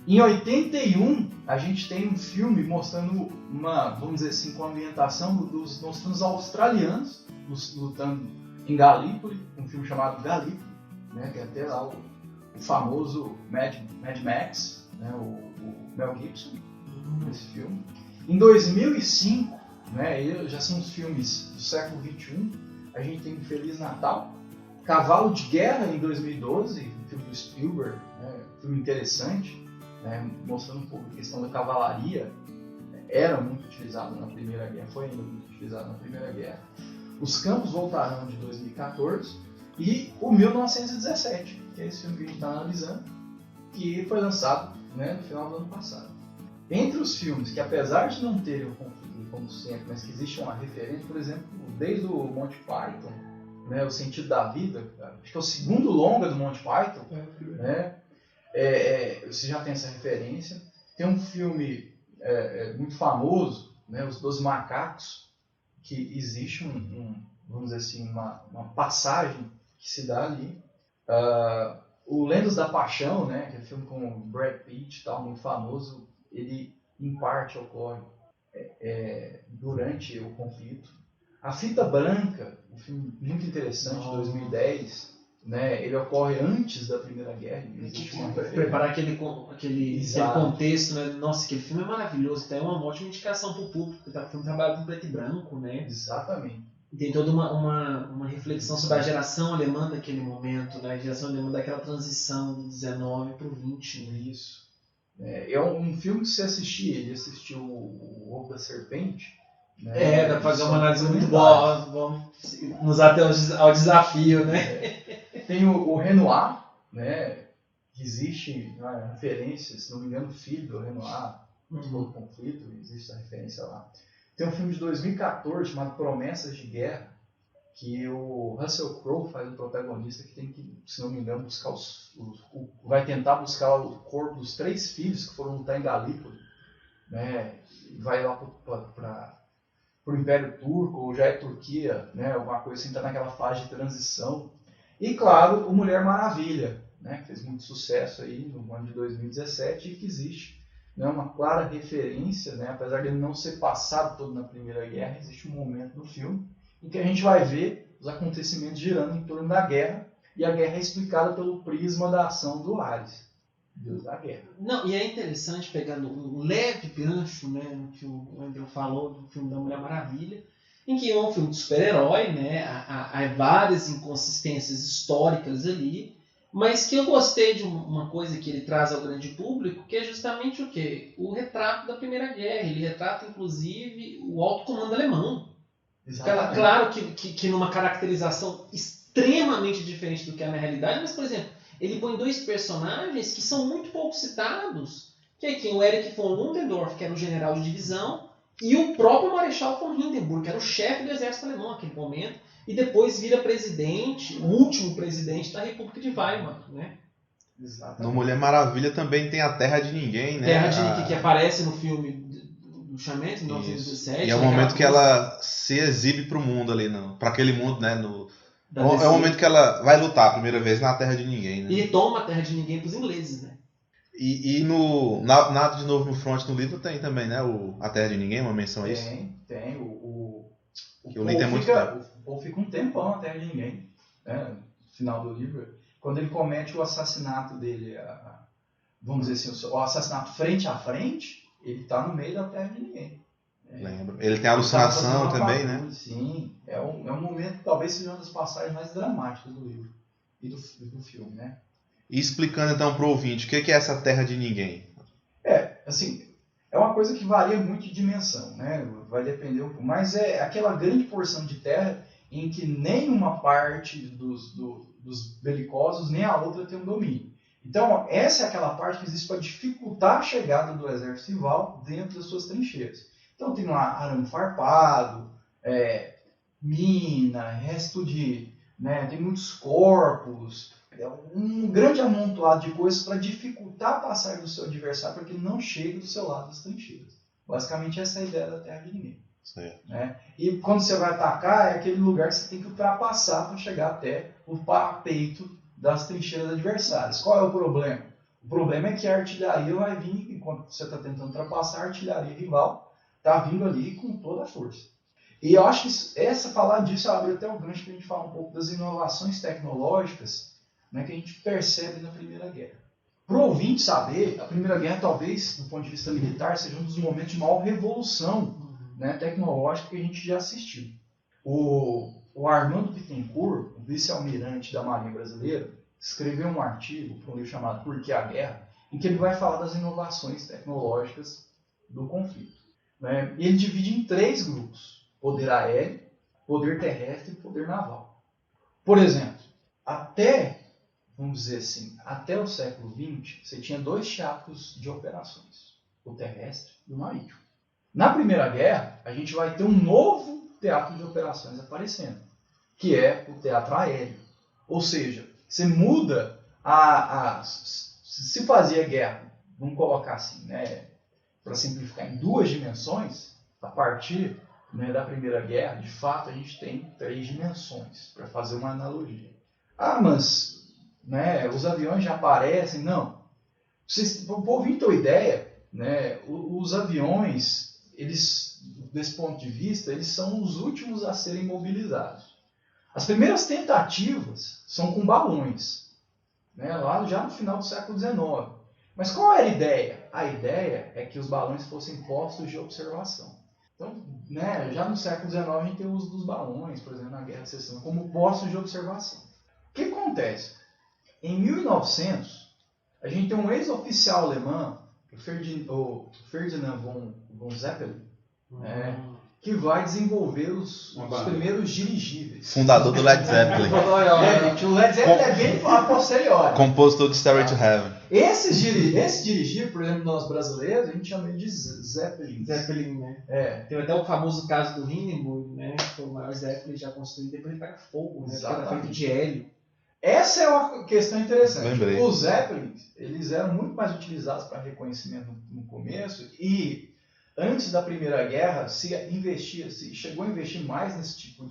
Em 81, a gente tem um filme mostrando vamos dizer assim, com a ambientação mostrando os australianos lutando em Galípoli, um filme chamado Galípoli, né, que é até lá o famoso Mad Max, né, o Mel Gibson, nesse filme. Em 2005, né, já são os filmes do século XXI, a gente tem Feliz Natal, Cavalo de Guerra em 2012, um filme do Spielberg, né, um filme interessante, né, mostrando um pouco a questão da cavalaria, era muito utilizado na Primeira Guerra, foi ainda muito utilizado na Primeira Guerra. Os Campos Voltarão, de 2014, e o 1917, que é esse filme que a gente está analisando, que foi lançado, né, no final do ano passado. Entre os filmes que, apesar de não terem o conflito como sempre, mas que existe uma referência, por exemplo, desde o Monty Python, né, O Sentido da Vida, acho que é o segundo longa do Monty Python, né, você já tem essa referência. Tem um filme muito famoso, né, Os 12 Macacos, que existe vamos dizer assim, uma passagem que se dá ali. O Lendas da Paixão, né, que é um filme com o Brad Pitt, tal, muito famoso, ele em parte ocorre durante o conflito. A Fita Branca, um filme muito interessante, de 2010, né, ele ocorre antes da Primeira Guerra. Preparar aquele contexto, né? Nossa, aquele filme é maravilhoso, então é uma ótima indicação para o público, porque o filme trabalha com preto e branco, né? Exatamente. E tem toda uma reflexão sobre a geração alemã daquele momento, né? A geração alemã daquela transição do 19 para o 20. Né? Isso. É um filme que você assistiu O Ovo da Serpente. Né? Dá pra fazer uma análise muito boa, vamos nos até ao desafio, né? Tem o Renoir, né? Que existe uma referência, se não me engano, o filho do Renoir, todo conflito, existe essa referência lá. Tem um filme de 2014 chamado Promessas de Guerra, que o Russell Crowe faz o protagonista, que tem que, se não me engano, buscar vai tentar buscar o corpo dos 3 filhos que foram lutar em Galípoli, né? Vai lá para o Império Turco, ou já é Turquia, né? Alguma coisa assim, está naquela fase de transição. E claro, o Mulher Maravilha, né? Que fez muito sucesso aí no ano de 2017 e que existe, né, uma clara referência, né? Apesar de ele não ser passado todo na Primeira Guerra, existe um momento no filme em que a gente vai ver os acontecimentos girando em torno da guerra, e a guerra é explicada pelo prisma da ação do Ares, Deus da guerra. Não, e é interessante, pegando um leve gancho, né, no que o André falou do filme da Mulher Maravilha, em que é um filme de super-herói, né, há várias inconsistências históricas ali, mas que eu gostei de uma coisa que ele traz ao grande público, que é justamente o quê? O retrato da Primeira Guerra. Ele retrata, inclusive, o alto comando alemão. Claro que numa caracterização extremamente diferente do que é na realidade, mas, por exemplo, ele põe 2 personagens que são muito pouco citados, que é o Erich von Ludendorff, que era o general de divisão, e o próprio Marechal von Hindenburg, que era o chefe do exército alemão naquele momento, e depois vira presidente, o último presidente da República de Weimar, né? No Mulher Maravilha também tem a Terra de Ninguém, né? Terra de Ninguém, que aparece no filme do Chamento, em 1917. E é o momento que ela se exibe pro mundo ali, para aquele mundo, né? É o momento que ela vai lutar a primeira vez na Terra de Ninguém, né? E toma a Terra de Ninguém pros ingleses, né? E no Nada de Novo no Front, no livro, tem também, né? A Terra de Ninguém, uma menção a isso? Tem. O livro tem muito tempo. O Paul fica um tempão na Terra de Ninguém, né? No final do livro, quando ele comete o assassinato dele, vamos dizer assim, o assassinato frente a frente, ele tá no meio da Terra de Ninguém. Lembro. Ele tem alucinação também, né? Sim, é um momento que talvez seja uma das passagens mais dramáticas do livro e do filme, né? E explicando então pro ouvinte, o que é essa Terra de Ninguém? Assim, é uma coisa que varia muito de dimensão, né? Vai depender um pouco, mas é aquela grande porção de terra em que nenhuma parte dos belicosos nem a outra tem um domínio. Então, essa é aquela parte que existe para dificultar a chegada do exército rival dentro das suas trincheiras. Então, tem lá arame farpado, mina, resto de... né, tem muitos corpos, um grande amontoado de coisas para dificultar a passagem do seu adversário para que ele não chegue do seu lado das trincheiras. Basicamente, essa é a ideia da Terra de Ninguém. Né? E quando você vai atacar, é aquele lugar que você tem que ultrapassar para chegar até o parapeito das trincheiras adversárias. Qual é o problema? O problema é que a artilharia vai vir, enquanto você está tentando ultrapassar, a artilharia rival está vindo ali com toda a força. E eu acho que falar disso abre até o gancho para a gente falar um pouco das inovações tecnológicas, né, que a gente percebe na Primeira Guerra. Para o ouvinte saber, a Primeira Guerra talvez, do ponto de vista militar, seja um dos momentos de maior revolução, né, tecnológica que a gente já assistiu. O Armando Bittencourt, o vice-almirante da Marinha Brasileira, escreveu um artigo para um livro chamado Por que a Guerra, em que ele vai falar das inovações tecnológicas do conflito. Né? E ele divide em 3 grupos: poder aéreo, poder terrestre e poder naval. Por exemplo, vamos dizer assim, até o século XX, você tinha 2 teatros de operações, o terrestre e o marítimo. Na Primeira Guerra, a gente vai ter um novo teatro de operações aparecendo, que é o teatro aéreo. Ou seja, você muda se fazia guerra, vamos colocar assim, né, para simplificar, em 2 dimensões, a partir, né, da Primeira Guerra, de fato, a gente tem 3 dimensões, para fazer uma analogia. Mas, né, os aviões já aparecem? Não. Para o povo ter uma ideia, né, os aviões, eles, desse ponto de vista, eles são os últimos a serem mobilizados. As primeiras tentativas são com balões, né, lá já no final do século XIX. Mas qual era a ideia? A ideia é que os balões fossem postos de observação. Então, né, já no século XIX a gente tem o uso dos balões, por exemplo, na Guerra de Secessão, como postos de observação. O que acontece? Em 1900, a gente tem um ex-oficial alemão, o Ferdinand von Zeppelin, que vai desenvolver os primeiros dirigíveis. Fundador do Led Zeppelin. O Led Zeppelin é bem a posteriori. Compositor de Stairway to Heaven. Esse dirigível, por exemplo, nós brasileiros, a gente chama ele de Zeppelin. Zeppelin, né? Tem até o famoso caso do Hindenburg, né? Que foi o maior Zeppelin já construído, depois ele pega fogo, né? Porque era feito de hélio. Essa é uma questão interessante. Lembrei. Os Zeppelins, eles eram muito mais utilizados para reconhecimento no começo, e antes da Primeira Guerra se chegou a investir mais nesse tipo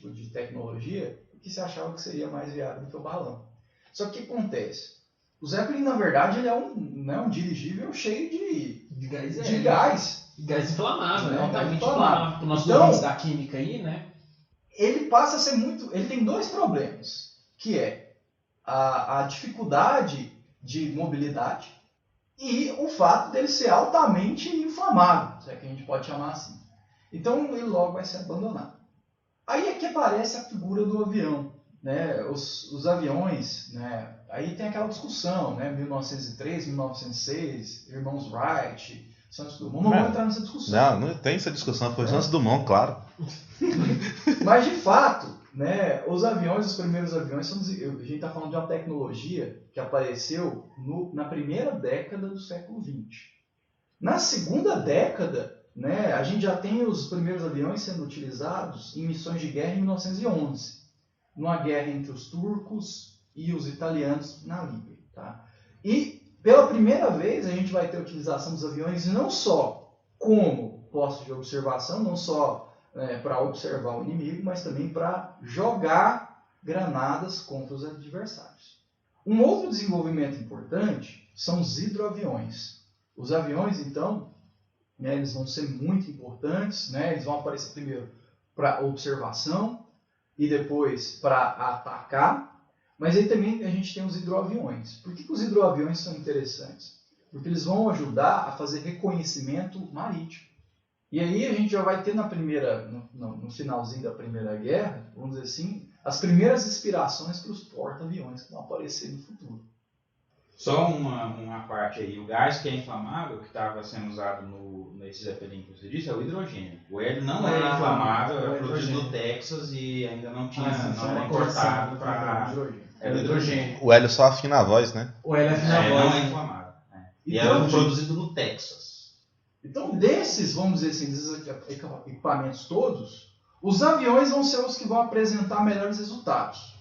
de tecnologia, que se achava que seria mais viável do que o balão. Só que o que acontece? O Zeppelin, na verdade, ele é um dirigível cheio de gás. Gás inflamável, né? Altamente inflamável. Para nós ouvintes da química aí, né? Ele passa a ser ele tem 2 problemas, que é a dificuldade de mobilidade e o fato dele ser altamente inflamável, se é que a gente pode chamar assim. Então ele logo vai ser abandonado. Aí é que aparece a figura do avião, né? Os aviões, né? Aí tem aquela discussão, né? 1903, 1906, irmãos Wright, Santos Dumont. Não vou entrar nessa discussão. Não tem essa discussão, foi Santos Dumont, claro. Mas de fato, né, os primeiros aviões, a gente está falando de uma tecnologia que apareceu na primeira década do século XX. Na segunda década, né, a gente já tem os primeiros aviões sendo utilizados em missões de guerra em 1911, numa guerra entre os turcos e os italianos na Líbia. Tá? E pela primeira vez a gente vai ter a utilização dos aviões não só como posto de observação, não só para observar o inimigo, mas também para jogar granadas contra os adversários. Um outro desenvolvimento importante são os hidroaviões. Os aviões, então, eles vão ser muito importantes, eles vão aparecer primeiro para observação e depois para atacar, mas aí também a gente tem os hidroaviões. Por que os hidroaviões são interessantes? Porque eles vão ajudar a fazer reconhecimento marítimo. E aí a gente já vai ter no finalzinho da Primeira Guerra, vamos dizer assim, as primeiras inspirações para os porta-aviões que vão aparecer no futuro. Só uma parte aí, o gás que é inflamável, que estava sendo usado nesse Zeppelin que você disse, é o hidrogênio. O hélio não é inflamável, era produzido no Texas e ainda não tinha importado para o hidrogênio. O hélio só afina a voz, né? O hélio afina a voz. Não é inflamável. E era produzido no Texas. Então, vamos dizer assim, desses equipamentos todos, os aviões vão ser os que vão apresentar melhores resultados.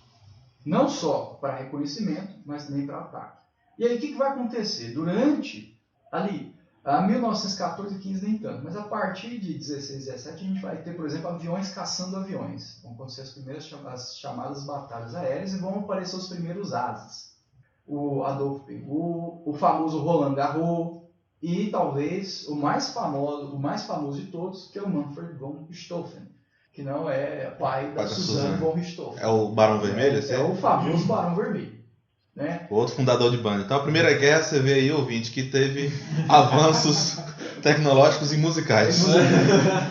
Não só para reconhecimento, mas também para ataque. E aí, o que vai acontecer? Durante, ali, 1914 e 15 nem tanto, mas a partir de 16 e 17 a gente vai ter, por exemplo, aviões caçando aviões. Vão acontecer as chamadas batalhas aéreas e vão aparecer os primeiros ases. O Adolphe Pégoud, o famoso Roland Garros e talvez o mais famoso de todos, que é o Manfred von Richthofen, que não é pai da Suzanne von Richthofen. É o Barão Vermelho? É o famoso Barão Vermelho. O outro fundador de banda. Então a Primeira Guerra, você vê aí, ouvinte, que teve avanços tecnológicos e musicais.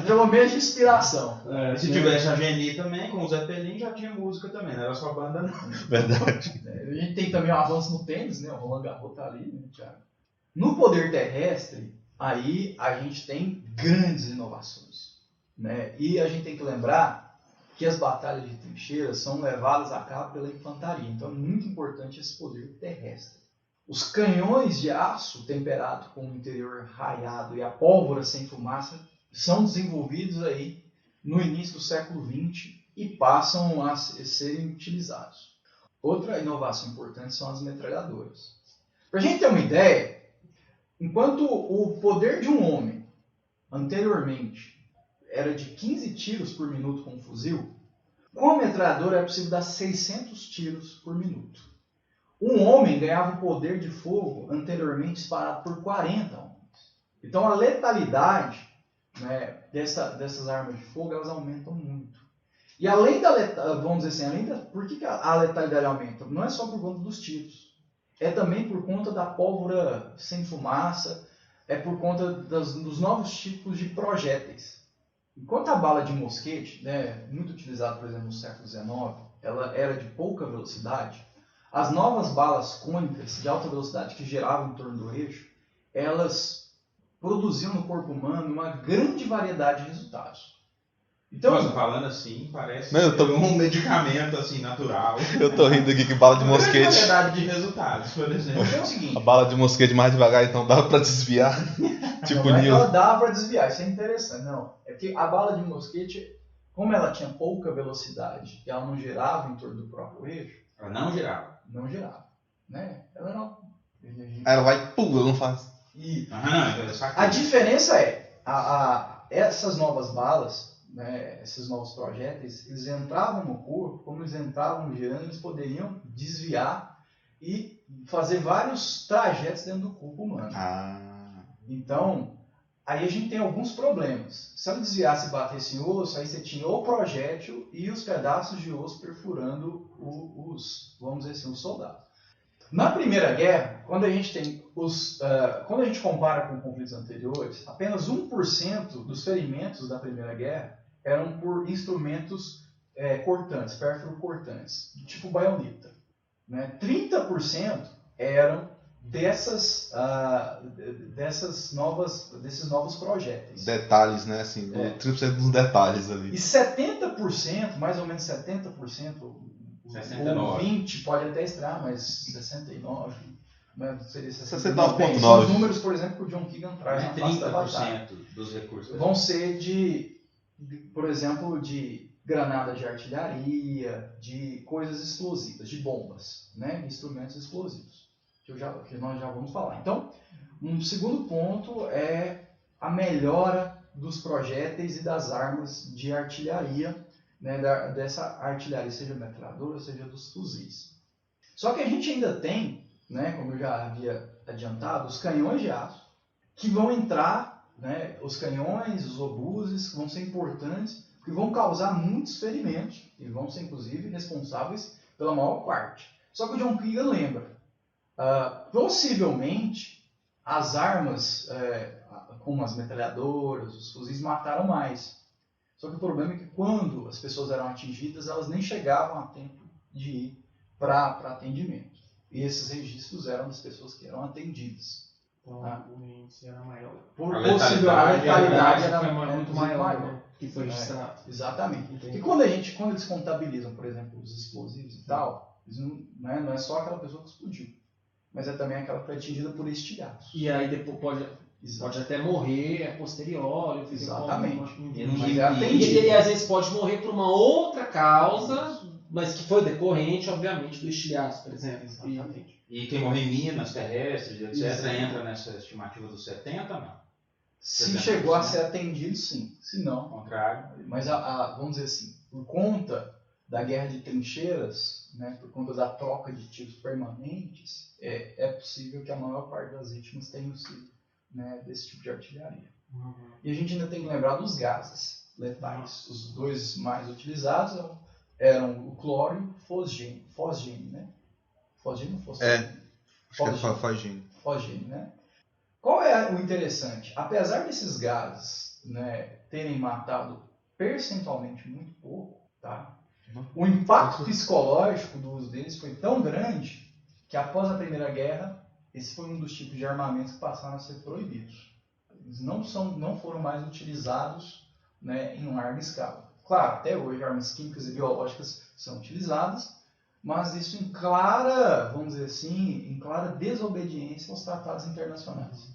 Pelo menos de inspiração. Se tivesse a Geni também, com o Zeppelin, já tinha música também, não era só banda não. Verdade. A gente tem também um avanço no tênis, o Roland Garros tá ali, Thiago? No poder terrestre, aí a gente tem grandes inovações. E a gente tem que lembrar que as batalhas de trincheiras são levadas a cabo pela infantaria. Então é muito importante esse poder terrestre. Os canhões de aço temperado com o interior raiado e a pólvora sem fumaça são desenvolvidos aí no início do século XX e passam a serem utilizados. Outra inovação importante são as metralhadoras. Para a gente ter uma ideia, enquanto o poder de um homem anteriormente era de 15 tiros por minuto com um fuzil, com a metralhadora é possível dar 600 tiros por minuto. Um homem ganhava o poder de fogo anteriormente disparado por 40 homens. Então a letalidade dessas armas de fogo, elas aumentam muito. E além da letalidade, vamos dizer assim, por que a letalidade aumenta? Não é só por conta dos tiros. É também por conta da pólvora sem fumaça, é por conta dos novos tipos de projéteis. Enquanto a bala de mosquete, muito utilizada, por exemplo, no século XIX, ela era de pouca velocidade, as novas balas cônicas de alta velocidade que giravam em torno do eixo, elas produziam no corpo humano uma grande variedade de resultados. Então, nossa, falando assim, parece um medicamento assim, natural. Eu tô rindo aqui que bala de mosquete. Uma variedade de resultados, por exemplo. Então é o seguinte, a bala de mosquete mais devagar, então dava pra desviar. Tipo não, ela dava para desviar, isso é interessante. Não, é porque a bala de mosquete, como ela tinha pouca velocidade e ela não girava em torno do próprio eixo. Ela não girava. Não girava. Ela não. Aí ela vai, pula, não faz. A diferença é, essas novas balas, esses novos projéteis, eles entravam no corpo, como eles entravam girando, eles poderiam desviar e fazer vários trajetos dentro do corpo humano. Então, aí a gente tem alguns problemas. Se ela desviasse e batesse em osso, aí você tinha o projétil e os pedaços de osso perfurando vamos dizer assim, os soldados. Na Primeira Guerra, quando a gente compara com conflitos anteriores, apenas 1% dos ferimentos da Primeira Guerra eram por instrumentos cortantes, pérfuro-cortantes, tipo baioneta. 30% eram desses novos projéteis. Detalhes, né? Assim, 30% dos detalhes ali. E 70%, mais ou menos 70%, 69. ou 20% pode até estranhar, mas 69%, seria 69,9%. São os números, por exemplo, que o John Keegan traz na face da batalha. 30% dos recursos. Vão ser por exemplo, de granadas de artilharia, de coisas explosivas, de bombas, de instrumentos explosivos, que nós já vamos falar. Então, um segundo ponto é a melhora dos projéteis e das armas de artilharia, né, dessa artilharia, seja metralhadora, seja dos fuzis. Só que a gente ainda tem, né, como eu já havia adiantado, os canhões de aço, que vão entrar, né, os canhões, os obuses, que vão ser importantes, que vão causar muitos ferimentos, e vão ser, inclusive, responsáveis pela maior parte. Só que o John Keegan lembra, possivelmente, as armas, como as metralhadoras, os fuzis, mataram mais. Só que o problema é que quando as pessoas eram atingidas, elas nem chegavam a tempo de ir para atendimento. E esses registros eram das pessoas que eram atendidas. Então, o índice era maior. Possivelmente a letalidade era muito maior, né, que foi registrado. Exatamente. Entendi. E quando eles contabilizam, por exemplo, os explosivos e tal, não é só aquela pessoa que explodiu, mas é também aquela que foi atingida por estilhaços. E aí depois pode até morrer a posteriori. Exatamente. E às vezes pode morrer por uma outra causa, mas que foi decorrente, obviamente, do estilhaço, por exemplo. Exatamente. E quem morre em minas terrestres, etc., entra nessa estimativa dos 70, não? Se chegou a ser atendido, sim. Se não, ao contrário. Mas, vamos dizer assim, por conta da guerra de trincheiras, né, por conta da troca de tiros permanentes, é possível que a maior parte das vítimas tenham sido, né, desse tipo de artilharia. Uhum. E a gente ainda tem que lembrar dos gases letais. Os dois mais utilizados eram o cloro e o fosgênio. Fosgênio, né? Fosgênio ou fosgênio? Acho que é fosgênio. Fosgênio, né? Qual é o interessante? Apesar desses gases, né, terem matado percentualmente muito pouco, tá? O impacto psicológico do uso deles foi tão grande que após a Primeira Guerra, esse foi um dos tipos de armamentos que passaram a ser proibidos. Eles não foram mais utilizados, né, em larga escala. Claro, até hoje armas químicas e biológicas são utilizadas, mas isso em clara, vamos dizer assim, em clara desobediência aos tratados internacionais.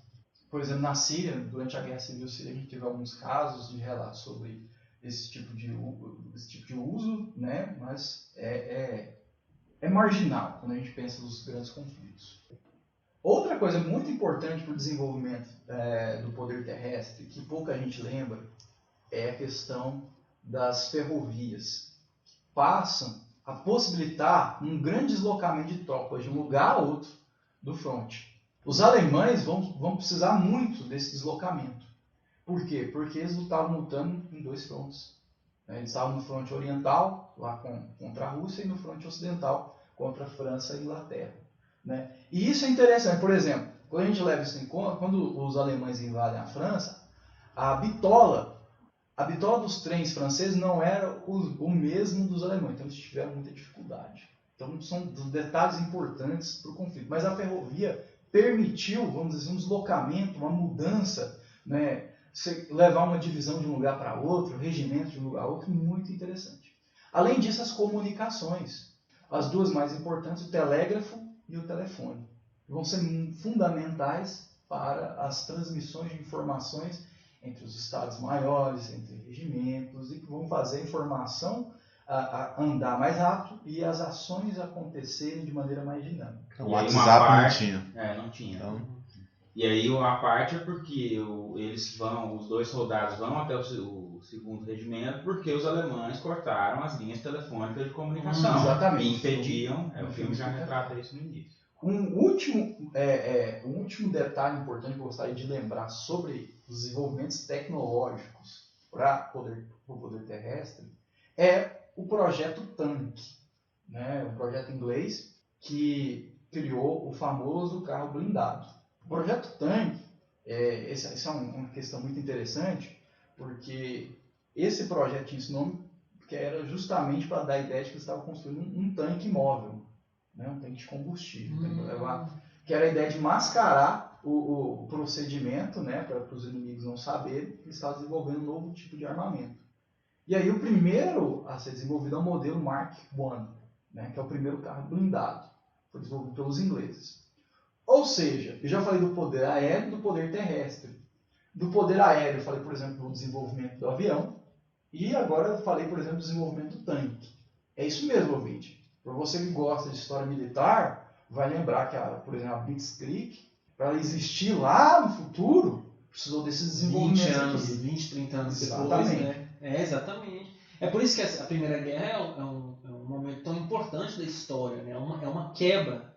Por exemplo, na Síria, durante a Guerra Civil Síria, a gente teve alguns casos de relatos sobre esse tipo de uso, né? Mas é marginal quando a gente pensa nos grandes conflitos. Outra coisa muito importante para o desenvolvimento do poder terrestre, que pouca gente lembra, é a questão das ferrovias, que passam a possibilitar um grande deslocamento de tropas de um lugar a outro do fronte. Os alemães vão precisar muito desse deslocamento. Por quê? Porque eles estavam lutando em dois frontes. Eles estavam no fronte oriental, lá contra a Rússia, e no fronte ocidental, contra a França e a Inglaterra. Né? E isso é interessante. Por exemplo, quando a gente leva isso em conta, quando os alemães invadem a França, a bitola dos trens franceses não era o mesmo dos alemães, então eles tiveram muita dificuldade. Então são detalhes importantes para o conflito. Mas a ferrovia permitiu, vamos dizer, um deslocamento, uma mudança, né? Você levar uma divisão de um lugar para outro, um regimento de um lugar a outro, muito interessante. Além disso, as comunicações. As duas mais importantes, o telégrafo e o telefone, vão ser fundamentais para as transmissões de informações entre os estados maiores, entre regimentos, e que vão fazer a informação andar mais rápido e as ações acontecerem de maneira mais dinâmica. O WhatsApp não tinha. Não tinha. Então... E aí uma parte é porque os dois soldados vão até o segundo regimento porque os alemães cortaram as linhas telefônicas de comunicação. Exatamente. E impediam, o filme já retrata isso no início. Um último detalhe importante que eu gostaria de lembrar sobre os desenvolvimentos tecnológicos para o poder terrestre é o projeto Tank, né? Um projeto inglês que criou o famoso carro blindado. O projeto Tank, essa é uma questão muito interessante, porque esse projeto tinha esse nome que era justamente para dar a ideia de que eles estavam construindo um tanque móvel, né? Um tanque de combustível, que era a ideia de mascarar o procedimento, né? Para os inimigos não saberem que eles estavam desenvolvendo um novo tipo de armamento. E aí o primeiro a ser desenvolvido é o modelo Mark I, né? Que é o primeiro carro blindado, foi desenvolvido pelos ingleses. Ou seja, eu já falei do poder aéreo e do poder terrestre. Do poder aéreo eu falei, por exemplo, do desenvolvimento do avião. E agora eu falei, por exemplo, do desenvolvimento do tanque. É isso mesmo, ouvinte. Para você que gosta de história militar, vai lembrar que, por exemplo, a Blitzkrieg, para ela existir lá no futuro, precisou desses desenvolvimentos 20 anos, aqui. 20, 30 anos Exatamente. depois, né? Exatamente. É por isso que a Primeira Guerra é um momento tão importante da história, né? É uma quebra.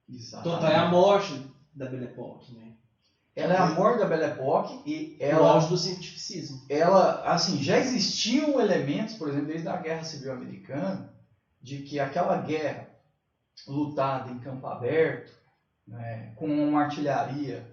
Exatamente. Total, é a morte da Belle Époque, né? Ela é a morte da Belle Époque e O auge do cientificismo. ela, assim, já existiam elementos, por exemplo, desde a Guerra Civil Americana, de que aquela guerra lutada em campo aberto, né, com uma artilharia,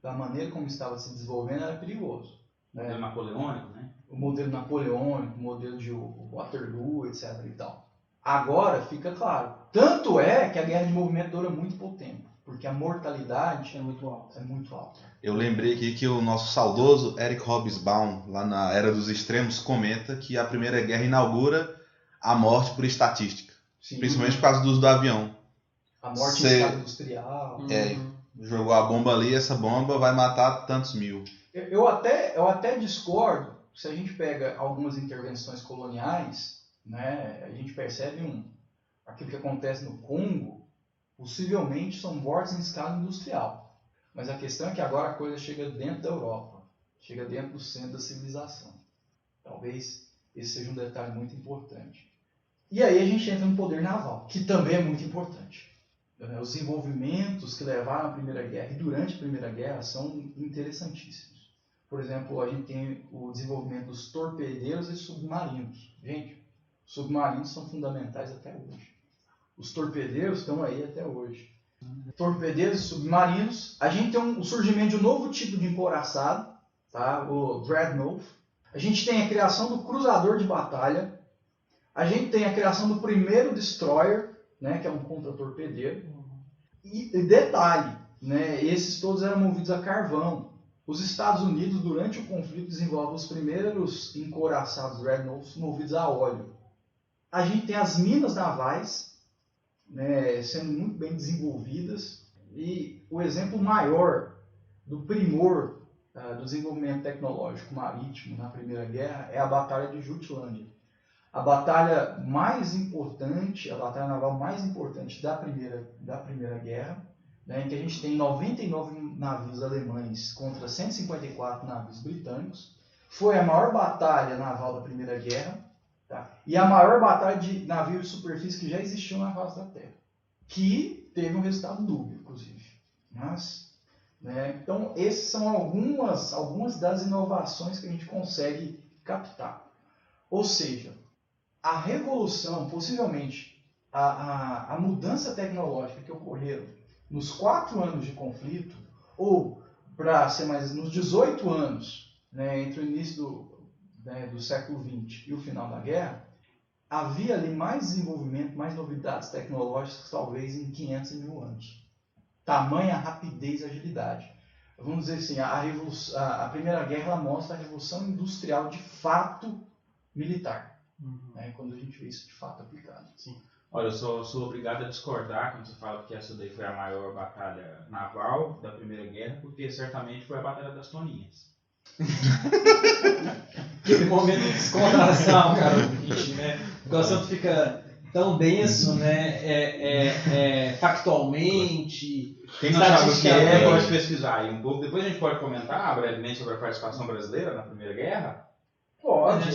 da maneira como estava se desenvolvendo, era perigoso. O modelo napoleônico, né? O modelo napoleônico, o modelo de Waterloo, etc. e tal. Agora fica claro. Tanto é que a guerra de movimento dura muito pouco tempo, porque a mortalidade É muito alto. é muito alta. Eu lembrei aqui que o nosso saudoso Eric Hobsbawm, lá na Era dos Extremos, comenta que a Primeira Guerra inaugura a morte por estatística. Sim. Principalmente por causa do uso do avião. A morte em escala industrial. Jogou a bomba ali, essa bomba vai matar tantos mil. Eu até discordo, se a gente pega algumas intervenções coloniais, né, a gente percebe aquilo que acontece no Congo, possivelmente são mortes em escala industrial. Mas a questão é que agora a coisa chega dentro da Europa, chega dentro do centro da civilização. Talvez esse seja um detalhe muito importante. E aí a gente entra no poder naval, que também é muito importante. Os desenvolvimentos que levaram à Primeira Guerra e durante a Primeira Guerra são interessantíssimos. Por exemplo, a gente tem o desenvolvimento dos torpedeiros e submarinos. Gente, os submarinos são fundamentais até hoje. Os torpedeiros estão aí até hoje. Torpedeiros e submarinos. A gente tem o surgimento de um novo tipo de encouraçado, tá? O Dreadnought. A gente tem a criação do cruzador de batalha. A gente tem a criação do primeiro destroyer, né, que é um contra-torpedeiro. E detalhe, né, esses todos eram movidos a carvão. Os Estados Unidos, durante o conflito, desenvolvem os primeiros encouraçados Dreadnoughts movidos a óleo. A gente tem as minas navais, né, sendo muito bem desenvolvidas. E o exemplo maior do primor do desenvolvimento tecnológico marítimo na Primeira Guerra é a Batalha de Jutlândia. A batalha mais importante, a batalha naval mais importante da Primeira Guerra, né, em que a gente tem 99 navios alemães contra 154 navios britânicos, foi a maior batalha naval da Primeira Guerra, tá? E a maior batalha de navio de superfície que já existiu na face da Terra, que teve um resultado dúbio, inclusive. Mas, né, então, essas são algumas das inovações que a gente consegue captar. Ou seja, a revolução, possivelmente, a mudança tecnológica que ocorreram nos 4 anos de conflito, ou, para ser mais, nos 18 anos, né, entre o início do século XX e o final da guerra, havia ali mais desenvolvimento, mais novidades tecnológicas, talvez em 500 e 1000 anos. Tamanha rapidez e agilidade. Vamos dizer assim, a Primeira Guerra ela mostra a revolução industrial de fato militar. Né, quando a gente vê isso de fato aplicado. Sim. Olha, eu sou obrigado a discordar quando você fala que essa daí foi a maior batalha naval da Primeira Guerra, porque certamente foi a Batalha das Toninhas. Aquele momento de descontração, cara, né? Porque o assunto fica tão denso, né? Factualmente. Quem não sabe o que é, pode pesquisar aí um pouco. Depois a gente pode comentar brevemente sobre a participação brasileira na Primeira Guerra. Pode.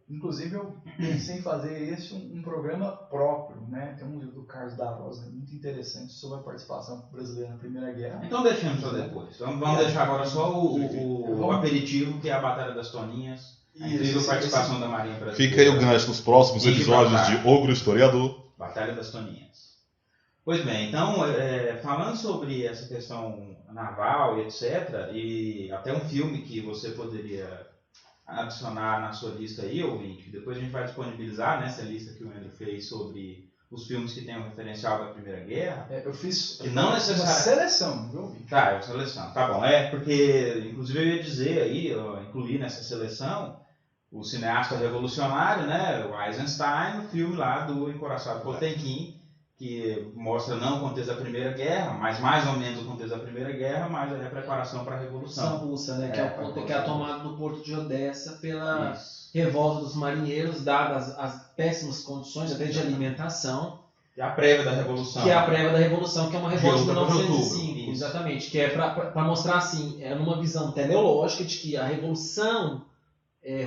Inclusive, eu pensei em fazer esse um programa próprio, né? Tem um livro do Carlos da Rosa muito interessante sobre a participação brasileira na Primeira Guerra. Então deixamos para depois. Vamos deixar agora só o aperitivo, que é a Batalha das Toninhas. A incrível participação da Marinha Brasileira. Fica aí o gancho nos próximos episódios de Ogro Historiador. Batalha das Toninhas. Pois bem, então, falando sobre essa questão naval e etc., e até um filme que você poderia adicionar na sua lista aí, ouvinte, que depois a gente vai disponibilizar nessa lista que o Andrew fez sobre os filmes que tem um referencial da Primeira Guerra. Eu fiz uma seleção, viu? Tá, é seleção, tá bom. Porque, inclusive, eu ia dizer aí, eu incluí nessa seleção o cineasta revolucionário, né, o Eisenstein, no filme lá do Encouraçado Potemkin, que mostra não o contexto da Primeira Guerra, mas mais ou menos o contexto da Primeira Guerra, mas a preparação para a Revolução Russa, né? Que é a tomada do porto de Odessa pela revolta dos marinheiros, dadas as péssimas condições até de alimentação. Que é a prévia da Revolução. Que é a prévia da Revolução, que é uma revolta de 1905. Outubro, exatamente. Que é para mostrar, assim, numa visão teleológica de que a Revolução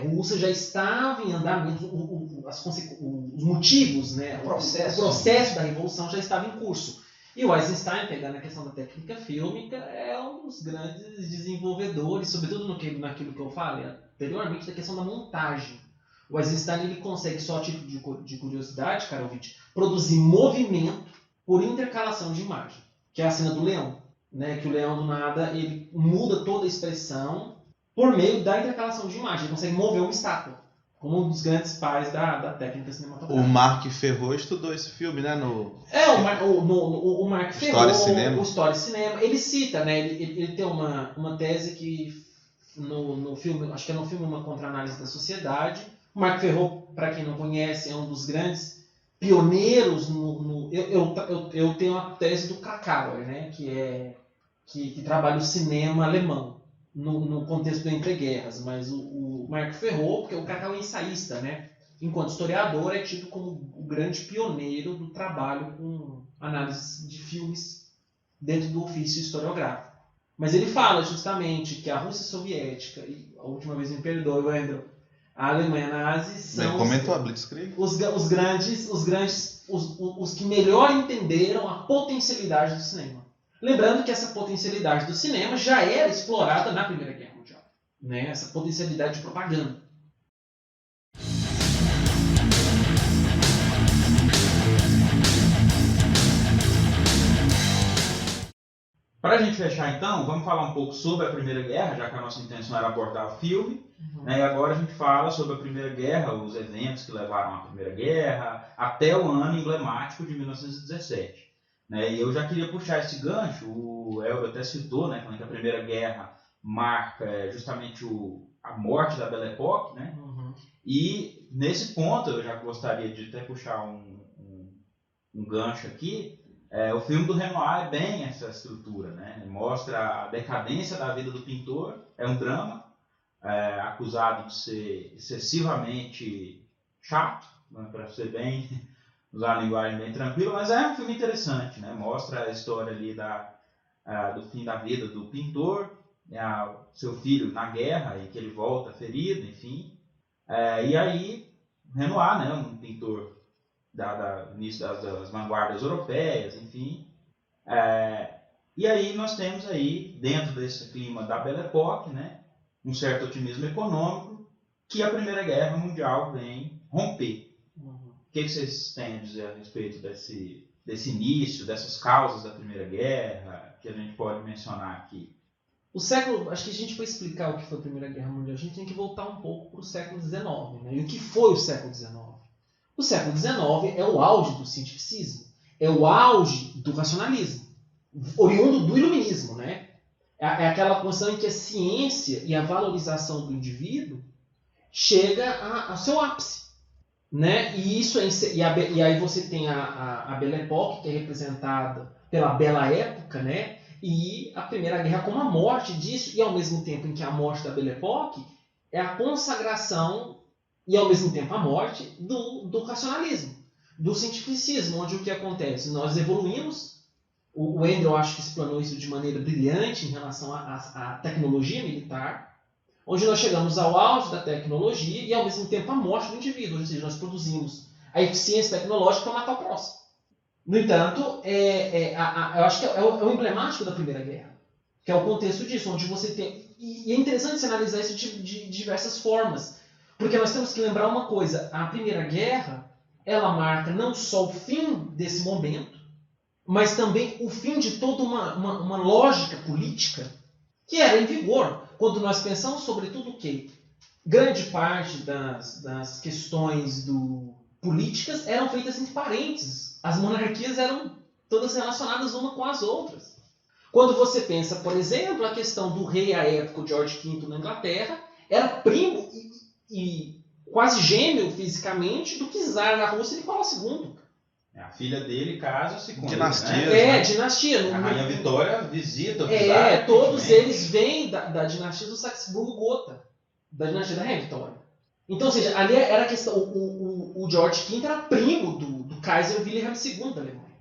russa já estava em andamento, os motivos, né? O processo da Revolução já estava em curso. E o Eisenstein, pegando a questão da técnica fílmica, é um dos grandes desenvolvedores, sobretudo naquilo que eu falei anteriormente, da questão da montagem. O Eisenstein ele consegue, só a título de curiosidade, Karovitch, produzir movimento por intercalação de imagem, que é a cena do leão, né? Que o leão do nada ele muda toda a expressão por meio da intercalação de imagem. Ele consegue mover uma estátua, como um dos grandes pais da técnica cinematográfica. O Marc Ferro estudou esse filme, né? O Marc Ferro, Cinema. O Story Cinema, ele cita, né? Ele tem uma tese que no filme, acho que é no filme Uma Contra-Análise da Sociedade. O Marc Ferro, para quem não conhece, é um dos grandes pioneiros eu tenho a tese do Krakauer, né? Que trabalha o cinema alemão no contexto do entreguerras, mas o Marc Ferro, porque o Krakauer é ensaísta, né? Enquanto historiador, é tido como o grande pioneiro do trabalho com análise de filmes dentro do ofício historiográfico. Mas ele fala justamente que a Rússia soviética, e a última vez me perdoe, Wendel, a Alemanha nazi são comentou a Blitzkrieg. os que melhor entenderam a potencialidade do cinema. Lembrando que essa potencialidade do cinema já era explorada na Primeira Guerra Mundial, né? Essa potencialidade de propaganda. Para a gente fechar então, vamos falar um pouco sobre a Primeira Guerra, já que a nossa intenção era abordar o filme. Né? E agora a gente fala sobre a Primeira Guerra, os eventos que levaram à Primeira Guerra, até o ano emblemático de 1917. Né? E eu já queria puxar esse gancho, o Elber até citou, né, que a Primeira Guerra marca justamente a morte da Belle Époque, né? E nesse ponto eu já gostaria de até puxar um gancho aqui. O filme do Renoir é bem essa estrutura, né? Mostra a decadência da vida do pintor, é um drama, acusado de ser excessivamente chato, né? Para ser bem, usar a linguagem bem tranquila, mas é um filme interessante, né? Mostra a história ali do fim da vida do pintor, seu filho na guerra e que ele volta ferido, enfim. E aí, Renoir, né? Um pintor início das vanguardas europeias, enfim. E aí nós temos aí, dentro desse clima da Belle Époque, né, um certo otimismo econômico que a Primeira Guerra Mundial vem romper. O que vocês têm a dizer a respeito desse início, dessas causas da Primeira Guerra, que a gente pode mencionar aqui? Acho que a gente, para explicar o que foi a Primeira Guerra Mundial, a gente tem que voltar um pouco para o século XIX. Né? E o que foi o século XIX? O século XIX é o auge do cientificismo, é o auge do racionalismo, oriundo do iluminismo, né? É aquela condição em que a ciência e a valorização do indivíduo chega ao seu ápice, né? E aí você tem a Belle Époque, que é representada pela Bela Época, né? E a Primeira Guerra como a morte disso, e ao mesmo tempo em que a morte da Belle Époque é a consagração e ao mesmo tempo a morte do racionalismo, do cientificismo, onde o que acontece? Nós evoluímos, o Wendel acho que explanou isso de maneira brilhante em relação à tecnologia militar, onde nós chegamos ao auge da tecnologia e ao mesmo tempo a morte do indivíduo, ou seja, nós produzimos a eficiência tecnológica para matar o próximo. No entanto, eu acho que é o emblemático da Primeira Guerra, que é o contexto disso, onde você tem... E é interessante se analisar isso de diversas formas, porque nós temos que lembrar uma coisa, a Primeira Guerra, ela marca não só o fim desse momento, mas também o fim de toda uma lógica política que era em vigor. Quando nós pensamos sobretudo que grande parte das questões políticas eram feitas entre parênteses. As monarquias eram todas relacionadas uma com as outras. Quando você pensa, por exemplo, a questão do rei à época, o George V na Inglaterra, era primo e quase gêmeo fisicamente do czar da Rússia, Nicolau II. A filha dele casa-se com dinastia, ele, né? Dinastia. A Rainha Vitória visita o czar. Todos eles vêm da dinastia do Saxburgo-Gotha, da dinastia da Rainha Vitória. Então, ou seja, ali era a questão, o George V era primo do Kaiser Wilhelm II da Alemanha.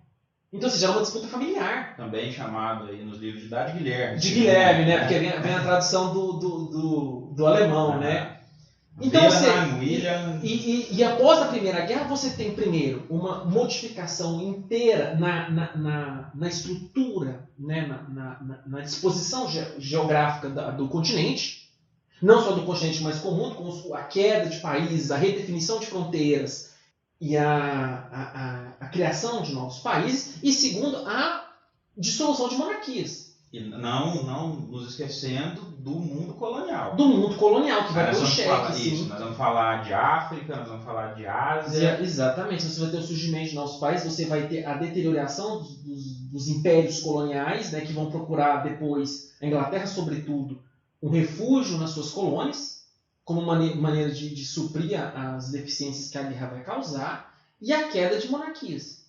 Então, ou seja, era uma disputa familiar. Também chamado aí nos livros de idade Guilherme. De Guilherme, né? Porque vem a tradução do alemão, né? Então, e após a Primeira Guerra, você tem primeiro uma modificação inteira na estrutura, né? na disposição geográfica do continente, não só do continente mais comum, com a queda de países, a redefinição de fronteiras e a criação de novos países, e segundo, a dissolução de monarquias. E não nos esquecendo do mundo colonial. Do mundo colonial, que vai ter o cheque. Nós vamos falar de África, nós vamos falar de Ásia. Exatamente. Você vai ter o surgimento de novos países, você vai ter a deterioração dos impérios coloniais, né, que vão procurar depois, a Inglaterra sobretudo, um refúgio nas suas colônias, como maneira de suprir as deficiências que a guerra vai causar, e a queda de monarquias.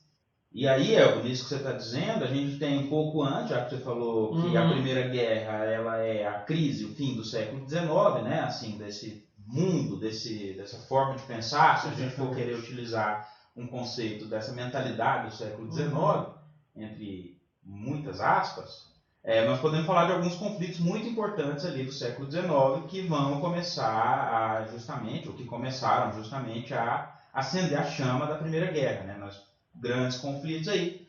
E aí, nisso que você está dizendo, a gente tem um pouco antes, já que você falou que a Primeira Guerra ela é a crise, o fim do século XIX, né? Assim, desse mundo, dessa forma de pensar, se a gente for querer utilizar um conceito dessa mentalidade do século XIX, entre muitas aspas, nós podemos falar de alguns conflitos muito importantes ali do século XIX que vão começar que começaram justamente a acender a chama da Primeira Guerra, né? Grandes conflitos aí,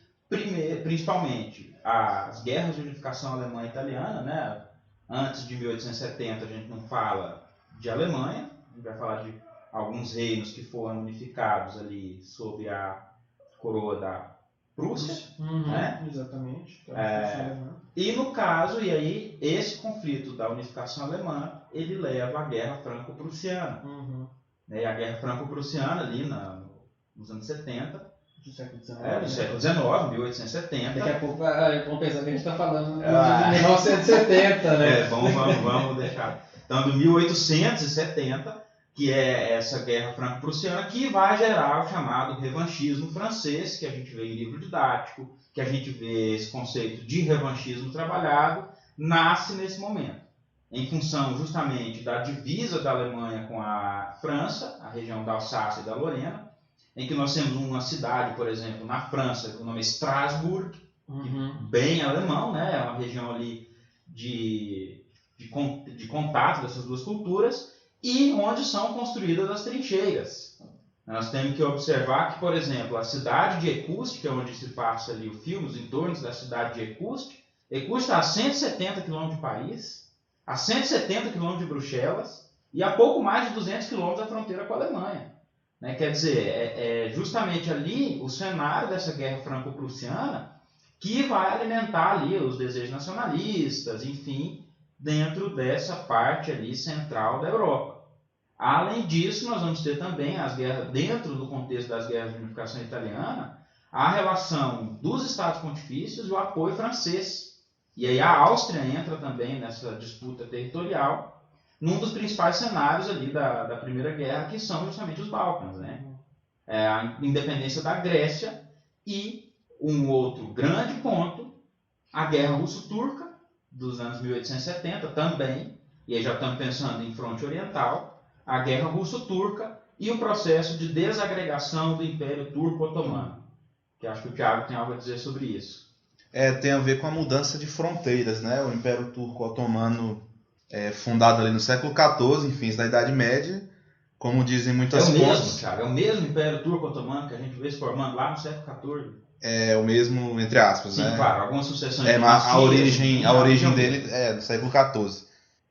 principalmente as guerras de unificação alemã e italiana, né? Antes de 1870 a gente não fala de Alemanha, a gente vai falar de alguns reinos que foram unificados ali sob a coroa da Prússia, né? Exatamente. E no caso, esse conflito da unificação alemã, ele leva à Guerra Franco-Prussiana. E a Guerra Franco-Prussiana ali nos anos 70, do século XIX. Do século XIX, 1870. Daqui a pouco vamos pensar que a gente está falando de 1970, né? Vamos deixar. Então, de 1870, que é essa guerra franco-prussiana, que vai gerar o chamado revanchismo francês, que a gente vê em livro didático, que a gente vê esse conceito de revanchismo trabalhado, nasce nesse momento. Em função justamente da divisa da Alemanha com a França, a região da Alsácia e da Lorena, em que nós temos uma cidade, por exemplo, na França, que o nome é Strasbourg, bem alemão, né? É uma região ali de contato dessas duas culturas, e onde são construídas as trincheiras. Nós temos que observar que, por exemplo, a cidade de Ecouste, que é onde se passa ali o filme, os entornos da cidade de Ecouste está a 170 km de Paris, a 170 km de Bruxelas, e a pouco mais de 200 km da fronteira com a Alemanha. Quer dizer, é justamente ali o cenário dessa guerra franco-prussiana que vai alimentar ali os desejos nacionalistas, enfim, dentro dessa parte ali central da Europa. Além disso, nós vamos ter também as guerras, dentro do contexto das guerras de unificação italiana, a relação dos Estados Pontifícios e o apoio francês. E aí a Áustria entra também nessa disputa territorial, num dos principais cenários ali da Primeira Guerra, que são justamente os Balcãs, né? A independência da Grécia e um outro grande ponto, a Guerra Russo-Turca, dos anos 1870 também, e aí já estamos pensando em fronte oriental, a Guerra Russo-Turca e o processo de desagregação do Império Turco-Otomano, que acho que o Thiago tem algo a dizer sobre isso. Tem a ver com a mudança de fronteiras, né? O Império Turco-Otomano fundado ali no século XIV, em fins da Idade Média, como dizem muitas fontes. Thiago, é o mesmo Império Turco-Otomano que a gente vê se formando lá no século XIV. É o mesmo, entre aspas, sim, né? Sim, claro, algumas sucessões. A origem dele é do século XIV.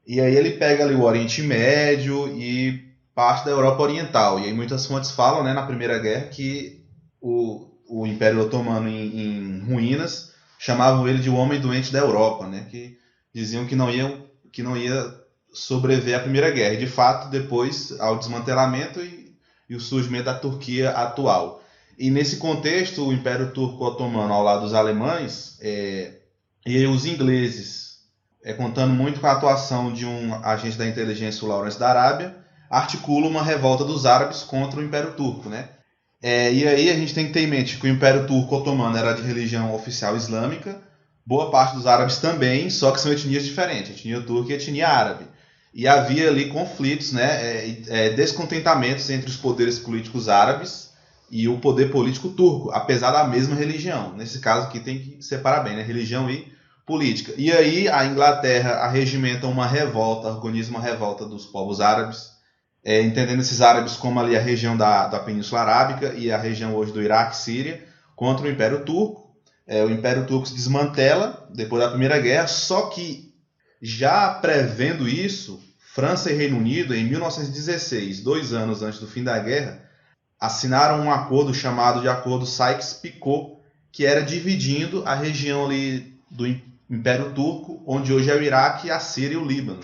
E aí ele pega ali o Oriente Médio e parte da Europa Oriental. E aí muitas fontes falam, né, na Primeira Guerra, que o Império Otomano em ruínas chamavam ele de o homem doente da Europa, né? Que diziam que não ia sobreviver à Primeira Guerra. E de fato, depois, ao desmantelamento e o surgimento da Turquia atual. E nesse contexto, o Império Turco-Otomano, ao lado dos alemães, e os ingleses, contando muito com a atuação de um agente da inteligência, o Lawrence da Arábia, articula uma revolta dos árabes contra o Império Turco, né? E aí a gente tem que ter em mente que o Império Turco-Otomano era de religião oficial islâmica, boa parte dos árabes também, só que são etnias diferentes, etnia turca e etnia árabe. E havia ali conflitos, né, descontentamentos entre os poderes políticos árabes e o poder político turco, apesar da mesma religião. Nesse caso aqui tem que separar bem, né? Religião e política. E aí a Inglaterra arregimenta uma revolta, organiza uma revolta dos povos árabes, entendendo esses árabes como ali a região da Península Arábica e a região hoje do Iraque e Síria, contra o Império Turco. O Império Turco se desmantela depois da Primeira Guerra, só que já prevendo isso, França e Reino Unido, em 1916, 2 anos antes do fim da guerra, assinaram um acordo chamado de Acordo Sykes-Picot, que era dividindo a região ali do Império Turco, onde hoje é o Iraque, a Síria e o Líbano.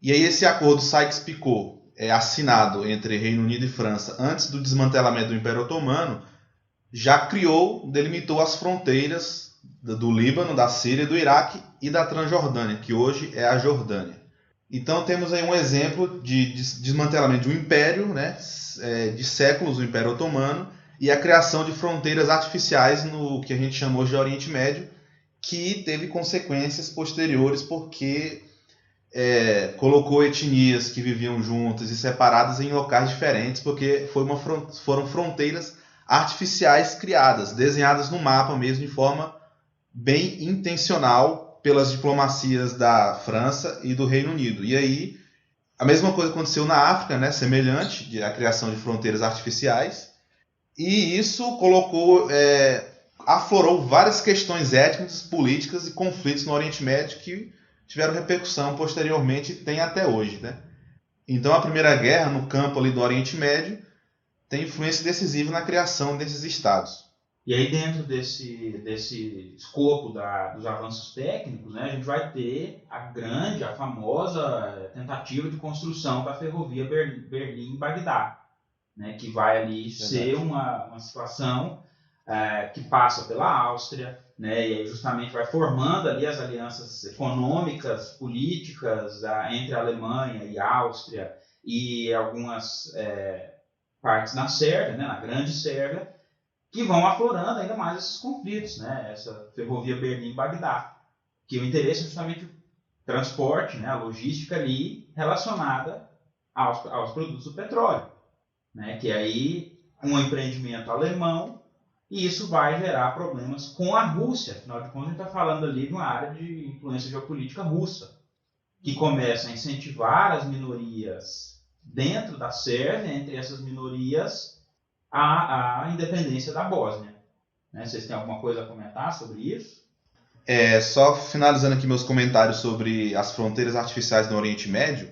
E aí esse acordo Sykes-Picot assinado entre Reino Unido e França antes do desmantelamento do Império Otomano, já delimitou as fronteiras do Líbano, da Síria, do Iraque e da Transjordânia, que hoje é a Jordânia. Então temos aí um exemplo de desmantelamento de um império, né, de séculos, o Império Otomano, e a criação de fronteiras artificiais no que a gente chamou de Oriente Médio, que teve consequências posteriores porque colocou etnias que viviam juntas e separadas em locais diferentes, porque foram fronteiras artificiais criadas, desenhadas no mapa mesmo, de forma bem intencional pelas diplomacias da França e do Reino Unido. E aí, a mesma coisa aconteceu na África, né, semelhante, a criação de fronteiras artificiais, e isso aflorou várias questões étnicas, políticas e conflitos no Oriente Médio que tiveram repercussão posteriormente e tem até hoje, né? Então a Primeira Guerra, no campo ali do Oriente Médio, tem influência decisiva na criação desses estados. E aí dentro desse escopo dos avanços técnicos, né, a gente vai ter a famosa tentativa de construção da ferrovia Berlim-Bagdá, né, que vai ali ser uma situação que passa pela Áustria, né, e aí justamente vai formando ali as alianças econômicas, políticas entre a Alemanha e a Áustria e algumas partes na Sérvia, né, na Grande Sérvia, que vão aflorando ainda mais esses conflitos, né, essa ferrovia Berlim-Bagdá, que o interesse é justamente o transporte, né, a logística ali relacionada aos produtos do petróleo, né, que aí um empreendimento alemão. E isso vai gerar problemas com a Rússia. Afinal de contas, a gente está falando ali de uma área de influência geopolítica russa, que começa a incentivar as minorias dentro da Sérvia, entre essas minorias, a independência da Bósnia. Né? Vocês têm alguma coisa a comentar sobre isso? Só finalizando aqui meus comentários sobre as fronteiras artificiais no Oriente Médio,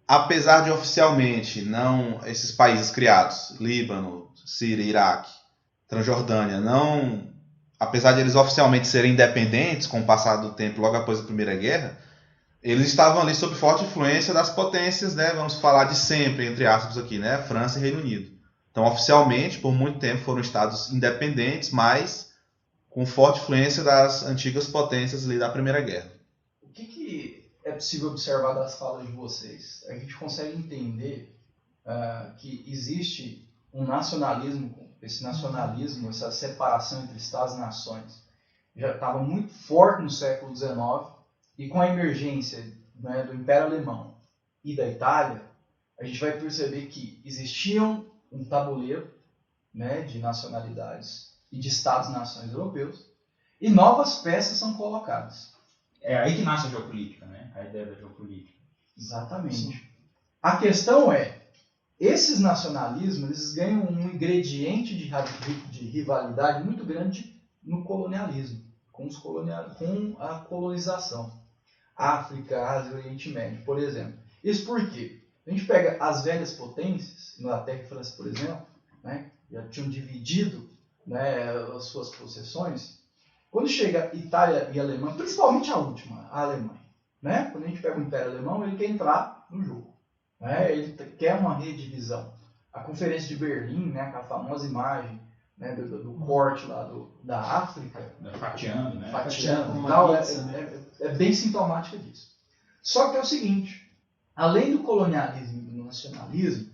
apesar de oficialmente não esses países criados, Líbano, Síria, Iraque, Transjordânia, apesar de eles oficialmente serem independentes com o passar do tempo, logo após a Primeira Guerra, eles estavam ali sob forte influência das potências, né, vamos falar de sempre, entre aspas aqui, né, França e Reino Unido. Então, oficialmente, por muito tempo foram estados independentes, mas com forte influência das antigas potências ali da Primeira Guerra. O que é possível observar das falas de vocês? A gente consegue entender que existe um nacionalismo, essa separação entre Estados e nações, já estava muito forte no século XIX, e com a emergência, né, do Império Alemão e da Itália, a gente vai perceber que existiam um tabuleiro, né, de nacionalidades e de Estados-nações europeus, e novas peças são colocadas. É aí que nasce a geopolítica, né? A ideia da geopolítica. Exatamente. Sim. A questão esses nacionalismos, eles ganham um ingrediente de rivalidade muito grande no colonialismo, com a colonização. África, Ásia, Oriente Médio, por exemplo. Isso por quê? A gente pega as velhas potências, Inglaterra e França, por exemplo, né, já tinham dividido, né, as suas possessões. Quando chega Itália e Alemanha, principalmente a última, a Alemanha, né, quando a gente pega o Império Alemão, ele quer entrar no jogo. Né, ele quer uma redivisão. A Conferência de Berlim, né, aquela famosa imagem, né, do corte lá da África, fatiando, né? Fatiando, tal, é bem sintomática disso. Só que é o seguinte, além do colonialismo e do nacionalismo,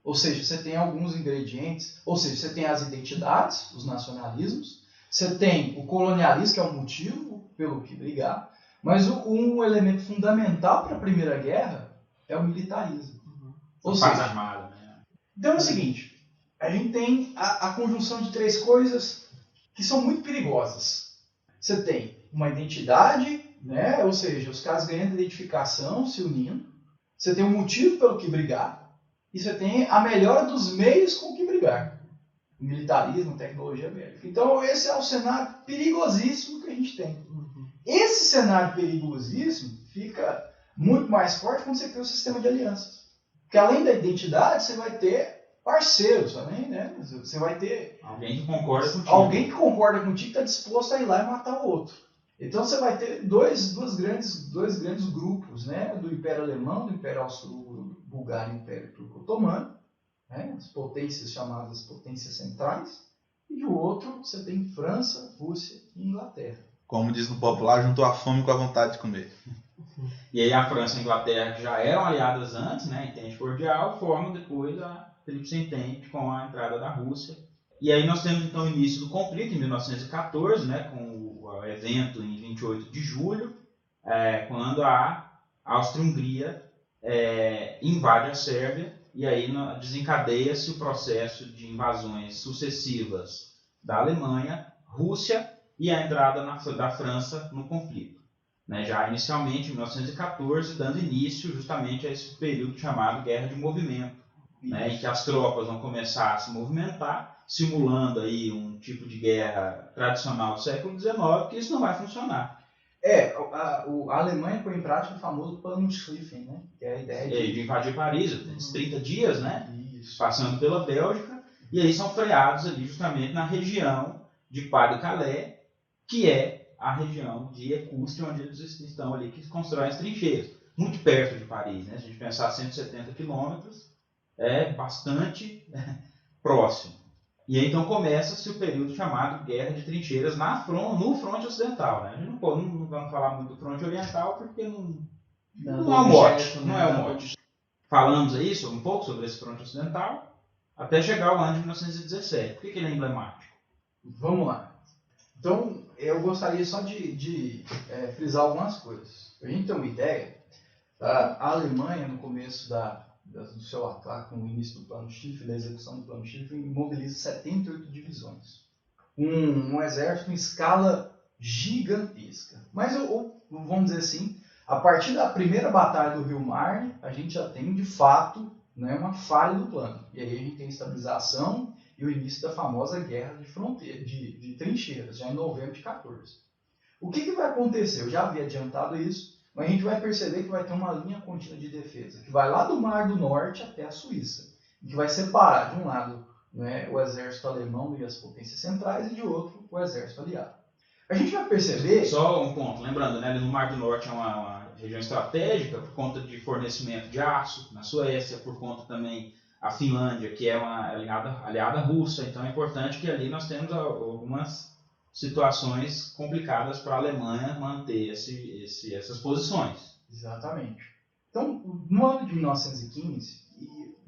ou seja, você tem alguns ingredientes, ou seja, você tem as identidades, os nacionalismos, você tem o colonialismo, que é o motivo pelo que brigar, mas um elemento fundamental para a Primeira Guerra é o militarismo. Ou seja, armada, né? Então é o seguinte, a gente tem a conjunção de três coisas que são muito perigosas. Você tem uma identidade, né? Ou seja, os caras ganhando identificação, se unindo. Você tem um motivo pelo que brigar. E você tem a melhora dos meios com que brigar. Militarismo, tecnologia bélica. Então esse é o cenário perigosíssimo que a gente tem. Esse cenário perigosíssimo fica muito mais forte quando você cria um sistema de alianças. Porque além da identidade, você vai ter parceiros também, né? Você vai ter alguém que concorda contigo. Alguém que concorda contigo está disposto a ir lá e matar o outro. Então você vai ter dois grandes grupos, né? Do Império Alemão, do Império Austro-Bulgário e do Império Turco-Otomano, né? As potências chamadas potências centrais. E do outro você tem França, Rússia e Inglaterra. Como diz no popular, juntou a fome com a vontade de comer. E aí a França e a Inglaterra, que já eram aliadas antes, né, entente cordial, formam depois a Tríplice Entente com a entrada da Rússia. E aí nós temos então o início do conflito em 1914, né, com o evento em 28 de julho, quando a Áustria-Hungria invade a Sérvia, e aí desencadeia-se o processo de invasões sucessivas da Alemanha, Rússia e a entrada da França no conflito. Né, já inicialmente em 1914, dando início justamente a esse período chamado Guerra de Movimento, né, em que as tropas vão começar a se movimentar, simulando aí um tipo de guerra tradicional do século XIX, que isso não vai funcionar. A Alemanha põe em prática o famoso plano de Schlieffen, né, que é a ideia de invadir Paris, 30 dias, né, passando pela Bélgica, e aí são freados ali justamente na região de Pas-de-Calais, que é a região de Écoustre, onde eles estão ali, que constroem as trincheiras. Muito perto de Paris, né? Se a gente pensar 170 quilômetros, é bastante próximo. E aí então começa-se o período chamado Guerra de Trincheiras no fronte ocidental. Né? A gente não vamos falar muito do fronte oriental, porque não é o mote. Não é o mote. Falamos aí um pouco sobre esse fronte ocidental, até chegar ao ano de 1917. Por que ele é emblemático? Vamos lá. Então, eu gostaria só de frisar algumas coisas. Para a gente ter uma ideia, a Alemanha, no começo do seu ataque, no início do plano Schlieffen, da execução do plano Schlieffen, mobiliza 78 divisões. Um exército em escala gigantesca. Mas, vamos dizer assim, a partir da primeira batalha do Rio Marne, a gente já tem, de fato, né, uma falha do plano. E aí a gente tem estabilização e o início da famosa guerra de fronteira, de trincheiras, já em novembro de 14. O que vai acontecer? Eu já havia adiantado isso, mas a gente vai perceber que vai ter uma linha contínua de defesa, que vai lá do Mar do Norte até a Suíça, e que vai separar, de um lado, né, o exército alemão e as potências centrais, e de outro, o exército aliado. A gente vai perceber... Só um ponto, lembrando, né, ali no Mar do Norte é uma região estratégica por conta de fornecimento de aço, na Suécia, por conta também a Finlândia, que é uma aliada russa, então é importante que ali nós temos algumas situações complicadas para a Alemanha manter essas posições. Exatamente. Então, no ano de 1915,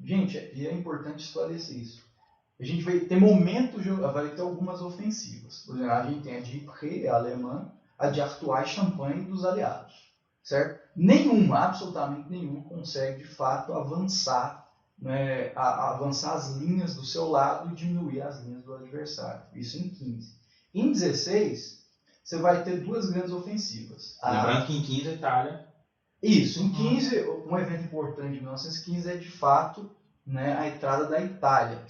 gente, é importante esclarecer isso, a gente vai ter vai ter algumas ofensivas. Por exemplo, a gente tem a de Ypres, a alemã, a de Artois e Champagne dos aliados. Certo? Absolutamente nenhum, consegue de fato avançar, né, avançar as linhas do seu lado e diminuir as linhas do adversário. Isso em 15. Em 16, você vai ter duas grandes ofensivas. Lembrando que em 15 a Itália... Isso, em 15, um evento importante de 1915 é de fato, né, a entrada da Itália,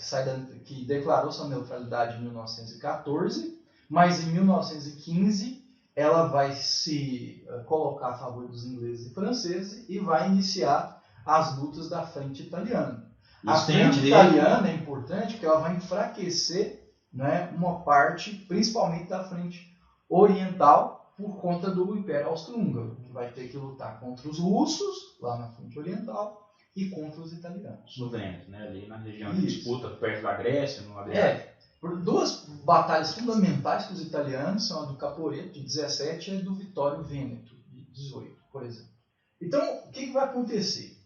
que declarou sua neutralidade em 1914, mas em 1915 ela vai se colocar a favor dos ingleses e franceses e vai iniciar as lutas da frente italiana. A frente italiana é importante porque ela vai enfraquecer, né, uma parte, principalmente da frente oriental, por conta do Império Austro-Húngaro, que vai ter que lutar contra os russos, lá na frente oriental, e contra os italianos. No Vêneto, né, ali na região de disputa, perto da Grécia, no Adriático. Por duas batalhas fundamentais para os italianos, são a do Caporetto, de 17, e a do Vittorio Vêneto, de 18, por exemplo. Então, o que vai acontecer?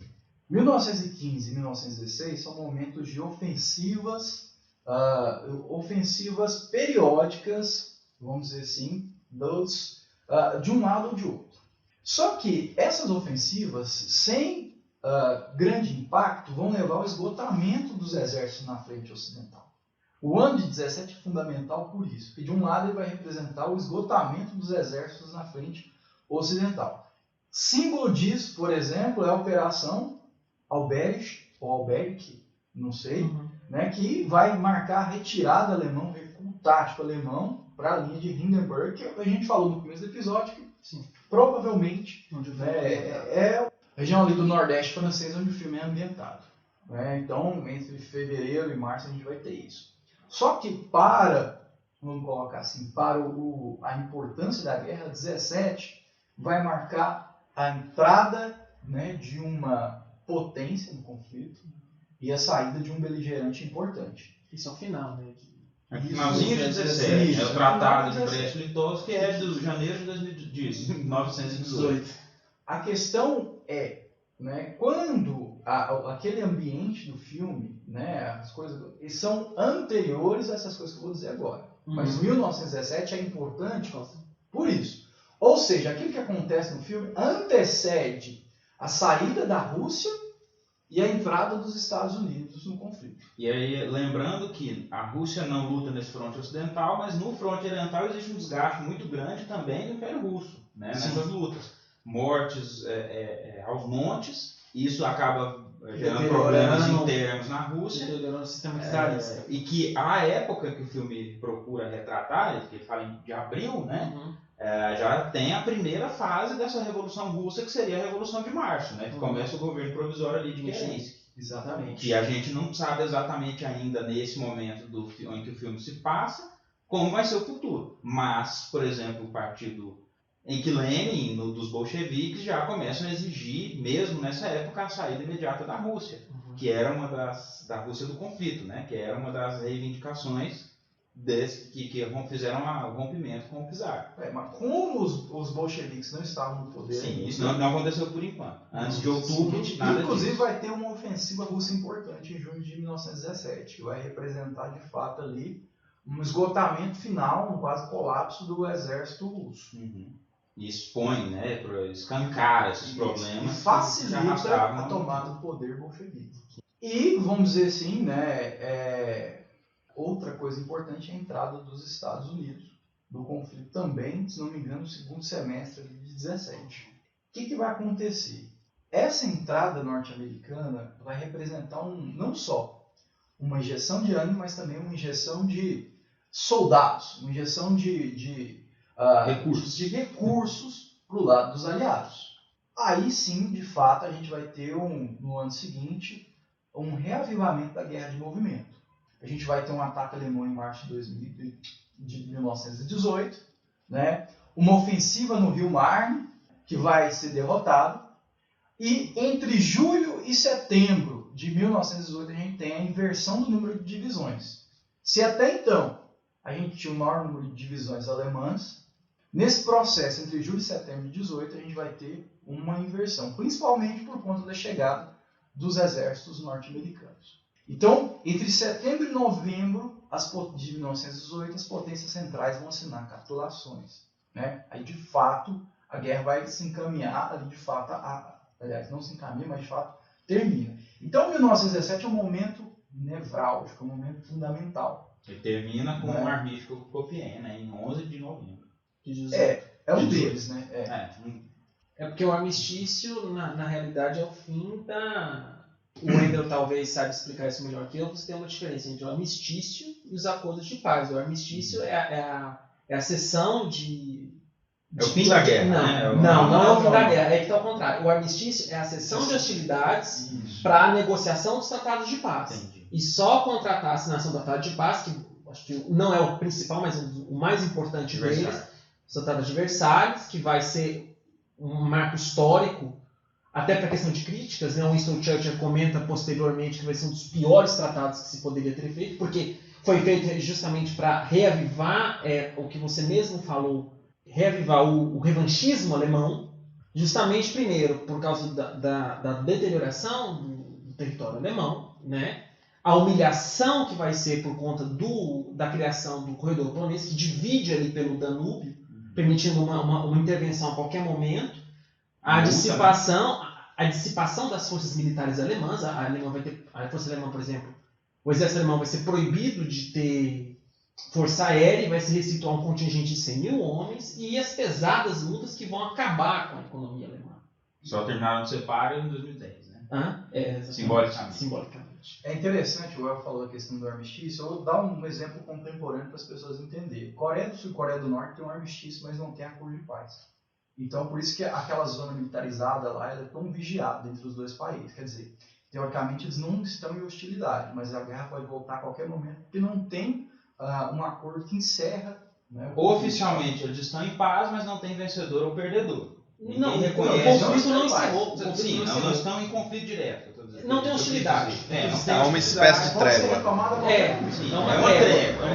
1915 e 1916 são momentos de ofensivas periódicas, vamos dizer assim, de um lado ou de outro. Só que essas ofensivas, sem grande impacto vão levar ao esgotamento dos exércitos na frente ocidental. O ano de 17 é fundamental por isso, porque de um lado ele vai representar o esgotamento dos exércitos na frente ocidental. Símbolo disso, por exemplo, é a Operação Alberich, ou Alberich, não sei, né, que vai marcar a retirada alemã, o recuo tático alemão para a linha de Hindenburg, que a gente falou no começo do episódio, que provavelmente é a região ali do Nordeste francês onde o filme é ambientado. Né? Então, entre fevereiro e março a gente vai ter isso. Só que vamos colocar assim, para a importância da guerra, 17 vai marcar a entrada, né, de uma potência no conflito e a saída de um beligerante importante. Isso é o final, né? É finalzinho de 17, é o Tratado de Brest-Litovsk, que é de janeiro de 1918. A questão é, né, quando aquele ambiente do filme, né, as coisas são anteriores a essas coisas que eu vou dizer agora. Mas 1917 é importante por isso. Ou seja, aquilo que acontece no filme antecede a saída da Rússia e a entrada dos Estados Unidos no conflito. E aí, lembrando que a Rússia não luta nesse fronte ocidental, mas no fronte oriental existe um desgaste muito grande também do Império Russo, né, nessas lutas. Mortes aos montes, isso acaba gerando problemas internos na Rússia. E que a época que o filme procura retratar, que ele fala de abril, né, já tem a primeira fase dessa Revolução Russa, que seria a Revolução de Março, né, que começa o governo provisório ali de Kerensky. Exatamente. Que a gente não sabe exatamente ainda nesse momento em que o filme se passa, como vai ser o futuro. Mas, por exemplo, o partido em que Lenin, dos bolcheviques, já começam a exigir, mesmo nessa época, a saída imediata da Rússia, que era uma da Rússia do conflito, né? Que era uma das reivindicações que fizeram o rompimento com o czar. Mas como os bolcheviques não estavam no poder... Sim, isso não aconteceu por enquanto. Antes de outubro, nada inclusive disso. vai ter uma ofensiva russa importante em junho de 1917, que vai representar, de fato, ali um esgotamento final, um quase colapso do exército russo. E expõe, né, escancar esses problemas. E facilita a tomada do poder bolchevique. E, vamos dizer assim, né, outra coisa importante é a entrada dos Estados Unidos no conflito também, se não me engano, no segundo semestre de 17. O que vai acontecer? Essa entrada norte-americana vai representar não só uma injeção de ânimo, mas também uma injeção de soldados, uma injeção de recursos para o lado dos aliados. Aí sim, de fato, a gente vai ter no ano seguinte um reavivamento da guerra de movimento. A gente vai ter um ataque alemão em março de 1918, né? Uma ofensiva no Rio Marne, que vai ser derrotado, e entre julho e setembro de 1918 a gente tem a inversão do número de divisões. Se até então a gente tinha o maior número de divisões alemãs, nesse processo entre julho e setembro de 18 a gente vai ter uma inversão, principalmente por conta da chegada dos exércitos norte-americanos. Então, entre setembro e novembro de 1918, as potências centrais vão assinar capitulações. Né? Aí, de fato, a guerra vai se encaminhar, ali, de fato, aliás, não se encaminha, mas de fato termina. Então, 1917 é um momento nevrálgico, um momento fundamental. E termina com o armístice Compiègne, né, em 11 de novembro. É um deles, né? É porque o armistício, na realidade, é o fim da... O Wendel talvez saiba explicar isso melhor que eu. Você tem uma diferença entre o armistício e os acordos de paz. O armistício é a cessão de... É o fim da guerra, Não é o fim da guerra. É que está ao contrário. O armistício é a cessão de hostilidades para a negociação dos tratados de paz. Entendi. E só contratar a assinação do tratado de paz, que acho que não é o principal, mas o mais importante deles, o tratado de Versalhes, que vai ser um marco histórico, até para a questão de críticas, né? O Winston Churchill comenta posteriormente que vai ser um dos piores tratados que se poderia ter feito, porque foi feito justamente para reavivar o que você mesmo falou, reavivar o revanchismo alemão, justamente primeiro por causa da deterioração do território alemão, né? A humilhação que vai ser por conta da criação do corredor polonês, que divide ali pelo Danúbio, permitindo uma intervenção a qualquer momento, a dissipação, a dissipação das forças militares alemãs. A força alemã, por exemplo, o exército alemão vai ser proibido de ter força aérea e vai se restrito a um contingente de 100 mil homens, e as pesadas lutas que vão acabar com a economia alemã. Só terminaram de separar em 2010, né? Simbolicamente. É interessante, o El falou a questão do armistício. Eu vou dar um exemplo contemporâneo para as pessoas entenderem. Coreia do Sul e Coreia do Norte tem um armistício, mas não tem acordo de paz. Então, por isso que aquela zona militarizada lá ela é tão vigiada entre os dois países. Quer dizer, teoricamente eles não estão em hostilidade, mas a guerra pode voltar a qualquer momento, porque não tem um acordo que encerra. Né, oficialmente eles estão em paz, mas não tem vencedor ou perdedor. Ninguém reconhece. O conflito não encerrou. Sim, não estão em conflito direto. Não tem hostilidade. É uma espécie de trégua. É uma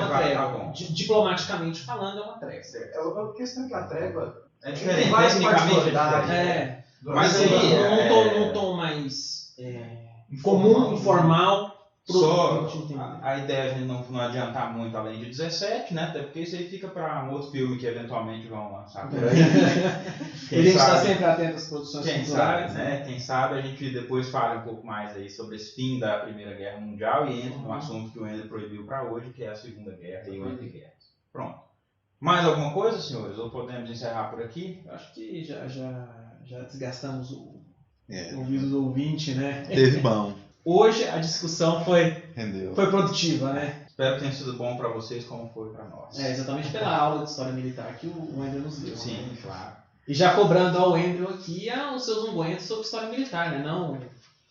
trégua. Diplomaticamente falando, é uma trégua. A questão é que a trégua é diferente, tecnicamente mas num tom mais comum, informal. Só a ideia é a gente não adiantar muito além de 17, né? Até porque isso aí fica para um outro filme que eventualmente vão lançar por aí. A gente está sempre atento às produções culturais, né? Quem sabe a gente depois fala um pouco mais aí sobre esse fim da Primeira Guerra Mundial e entra no assunto que o Ender proibiu para hoje, que é a Segunda Guerra e o Entre-Guerras. Pronto. Mais alguma coisa, senhores? Ou podemos encerrar por aqui? Acho que já desgastamos o ouvido do ouvinte, né? Teve bom. Hoje a discussão foi produtiva, né? Espero que tenha sido bom para vocês como foi para nós. Exatamente pela aula de História Militar que o Andrew nos deu. Sim, né? Claro. E já cobrando ao Andrew aqui os seus ungüentos sobre História Militar, né? Não...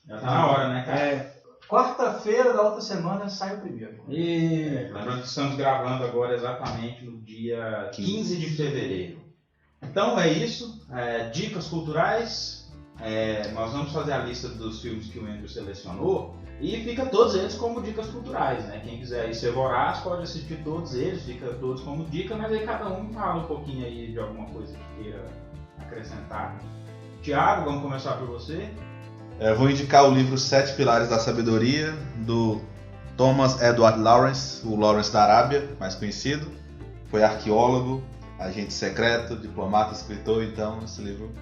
Já tá na hora, né, cara? Quarta-feira da outra semana sai o primeiro. Lembrando que estamos gravando agora exatamente no dia 15 de fevereiro. Então é isso. Dicas culturais. Nós vamos fazer a lista dos filmes que o Andrew selecionou e fica todos eles como dicas culturais, né? Quem quiser aí ser voraz pode assistir todos eles, fica todos como dica, mas aí cada um fala um pouquinho aí de alguma coisa que queira acrescentar. Tiago, vamos começar por você. Eu vou indicar o livro 7 Pilares da Sabedoria, do Thomas Edward Lawrence, o Lawrence da Arábia, mais conhecido. Foi arqueólogo, agente secreto, diplomata, escritor, então esse livro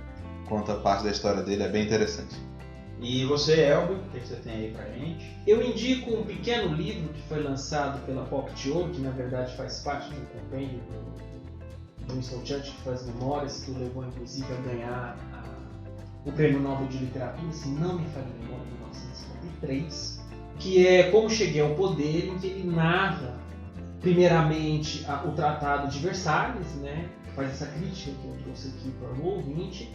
conta parte da história dele, é bem interessante. E você, Elvio, o que você tem aí pra gente? Eu indico um pequeno livro que foi lançado pela Pocket Ouro, que na verdade faz parte do compêndio do Winston Churchill, que faz memórias, que o levou inclusive a ganhar o Prêmio Nobel de Literatura, se não me falha a memória, em 1953, que é Como Cheguei ao Poder, em que ele narra, primeiramente, o Tratado de Versalhes, né, que faz essa crítica que eu trouxe aqui para o ouvinte,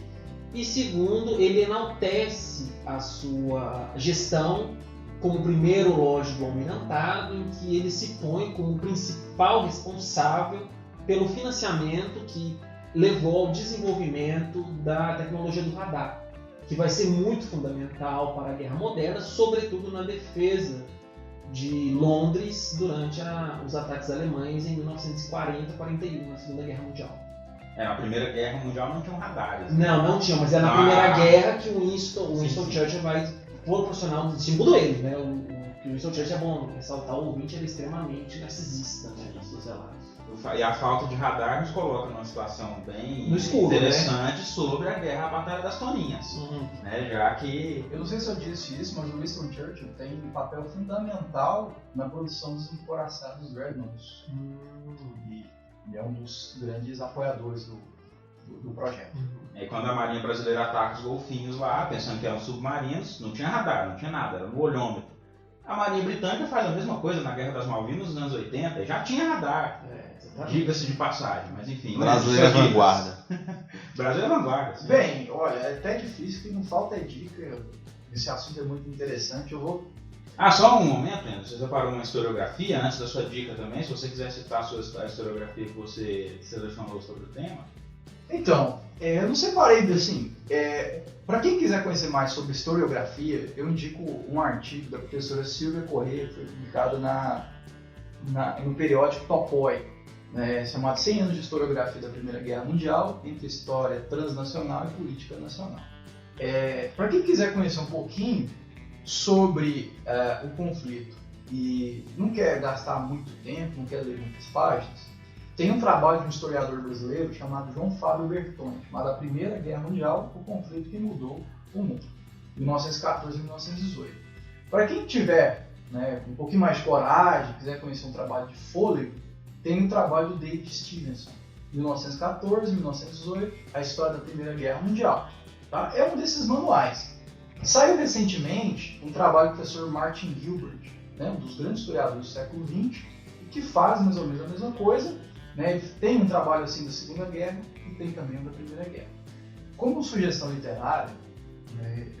e segundo, ele enaltece a sua gestão como primeiro loja do almirantado, em que ele se põe como principal responsável pelo financiamento que levou ao desenvolvimento da tecnologia do radar, que vai ser muito fundamental para a guerra moderna, sobretudo na defesa de Londres durante os ataques alemães em 1940-41, na Segunda Guerra Mundial. Na Primeira Guerra Mundial não tinham radares. Não tinha, mas é na Primeira Guerra que o Winston Churchill vai proporcionar um símbolo dele, né? O Winston Churchill é bom ressaltar, o ouvinte era extremamente narcisista, né, nos seus relatos. E a falta de radar nos coloca numa situação bem escuro, interessante, né? Sobre a guerra, a Batalha das Toninhas. Né? Já que... Eu não sei se eu disse isso, mas o Winston Churchill tem um papel fundamental na produção dos encoraçados Dreadnoughts. E é um dos grandes apoiadores do projeto. E quando a Marinha Brasileira ataca os golfinhos lá, pensando que eram submarinos, não tinha radar, não tinha nada, era no olhômetro. A Marinha Britânica faz a mesma coisa na Guerra das Malvinas nos anos 80, já tinha radar. Diga-se de passagem, mas enfim. Brasileiro é vanguarda. Brasileiro é vanguarda. Sim. Bem, olha, é até difícil, que não falta dica. Esse assunto é muito interessante, eu vou... Só um momento, Andrew. Você separou uma historiografia antes da sua dica também, se você quiser citar a historiografia que você selecionou sobre o tema. Então, eu não separei assim. Para quem quiser conhecer mais sobre historiografia, eu indico um artigo da professora Silvia Corrêa, que foi publicado no periódico Topoi, chamado 100 anos de historiografia da Primeira Guerra Mundial, entre história transnacional e política nacional. Para quem quiser conhecer um pouquinho sobre o conflito e não quer gastar muito tempo, não quer ler muitas páginas, tem um trabalho de um historiador brasileiro chamado João Fábio Bertoni, chamado A Primeira Guerra Mundial, o conflito que mudou o mundo. 1914 e 1918. Para quem tiver, né, um pouquinho mais de coragem, quiser conhecer um trabalho de fôlego, tem um trabalho do David Stevenson, 1914 e 1918, a história da Primeira Guerra Mundial. Tá? É um desses manuais. Saiu recentemente um trabalho do professor Martin Gilbert, né, um dos grandes historiadores do século XX, que faz mais ou menos a mesma coisa. Né? Tem um trabalho assim da Segunda Guerra e tem também um da Primeira Guerra. Como sugestão literária,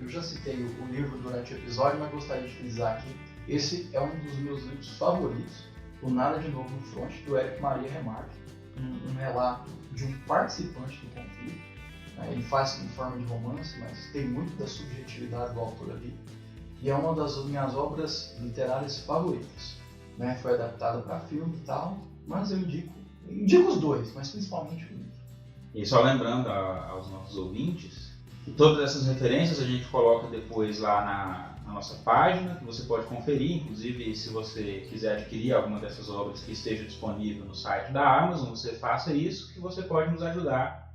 eu já citei o livro durante o episódio, mas gostaria de frisar aqui, esse é um dos meus livros favoritos, O Nada de Novo no Front, do Éric Maria Remarque, um relato de um participante do conflito. Ele faz em forma de romance, mas tem muito da subjetividade do autor ali, e é uma das minhas obras literárias favoritas. Foi adaptada para filme e tal, mas eu indico os dois, mas principalmente o livro. E só lembrando aos nossos ouvintes, que todas essas referências a gente coloca depois lá na nossa página, que você pode conferir, inclusive se você quiser adquirir alguma dessas obras que esteja disponível no site da Amazon, você faça isso, que você pode nos ajudar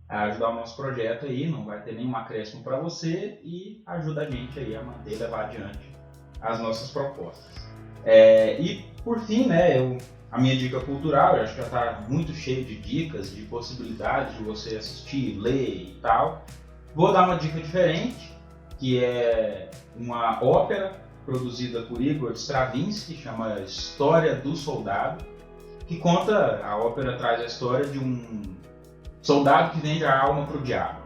a ajudar o nosso projeto aí, não vai ter nenhum acréscimo para você e ajuda a gente aí a manter, levar adiante as nossas propostas. E por fim, né, a minha dica cultural, eu acho que já está muito cheio de dicas, de possibilidades de você assistir, ler e tal. Vou dar uma dica diferente, que é uma ópera produzida por Igor Stravinsky, chama História do Soldado, que conta, a ópera traz a história de um soldado que vende a alma para o diabo,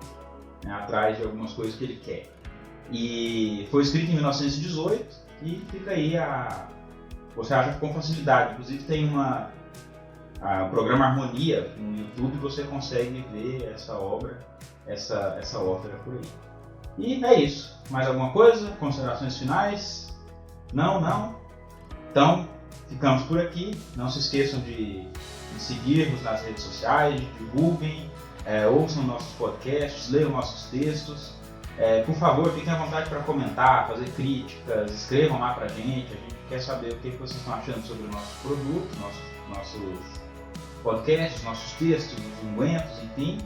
né, atrás de algumas coisas que ele quer. E foi escrito em 1918 e fica aí você acha com facilidade. Inclusive tem o programa Harmonia no YouTube, você consegue ver essa obra, essa ópera por aí. E é isso. Mais alguma coisa? Considerações finais? Não? Então, ficamos por aqui. Não se esqueçam de seguir-nos nas redes sociais, divulguem, ouçam nossos podcasts, leiam nossos textos. Por favor, fiquem à vontade para comentar, fazer críticas, escrevam lá pra gente. A gente quer saber o que vocês estão achando sobre o nosso produto, nossos podcasts, nossos textos, os ungüentos, enfim.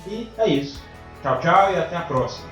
E é isso. Tchau, tchau e até a próxima.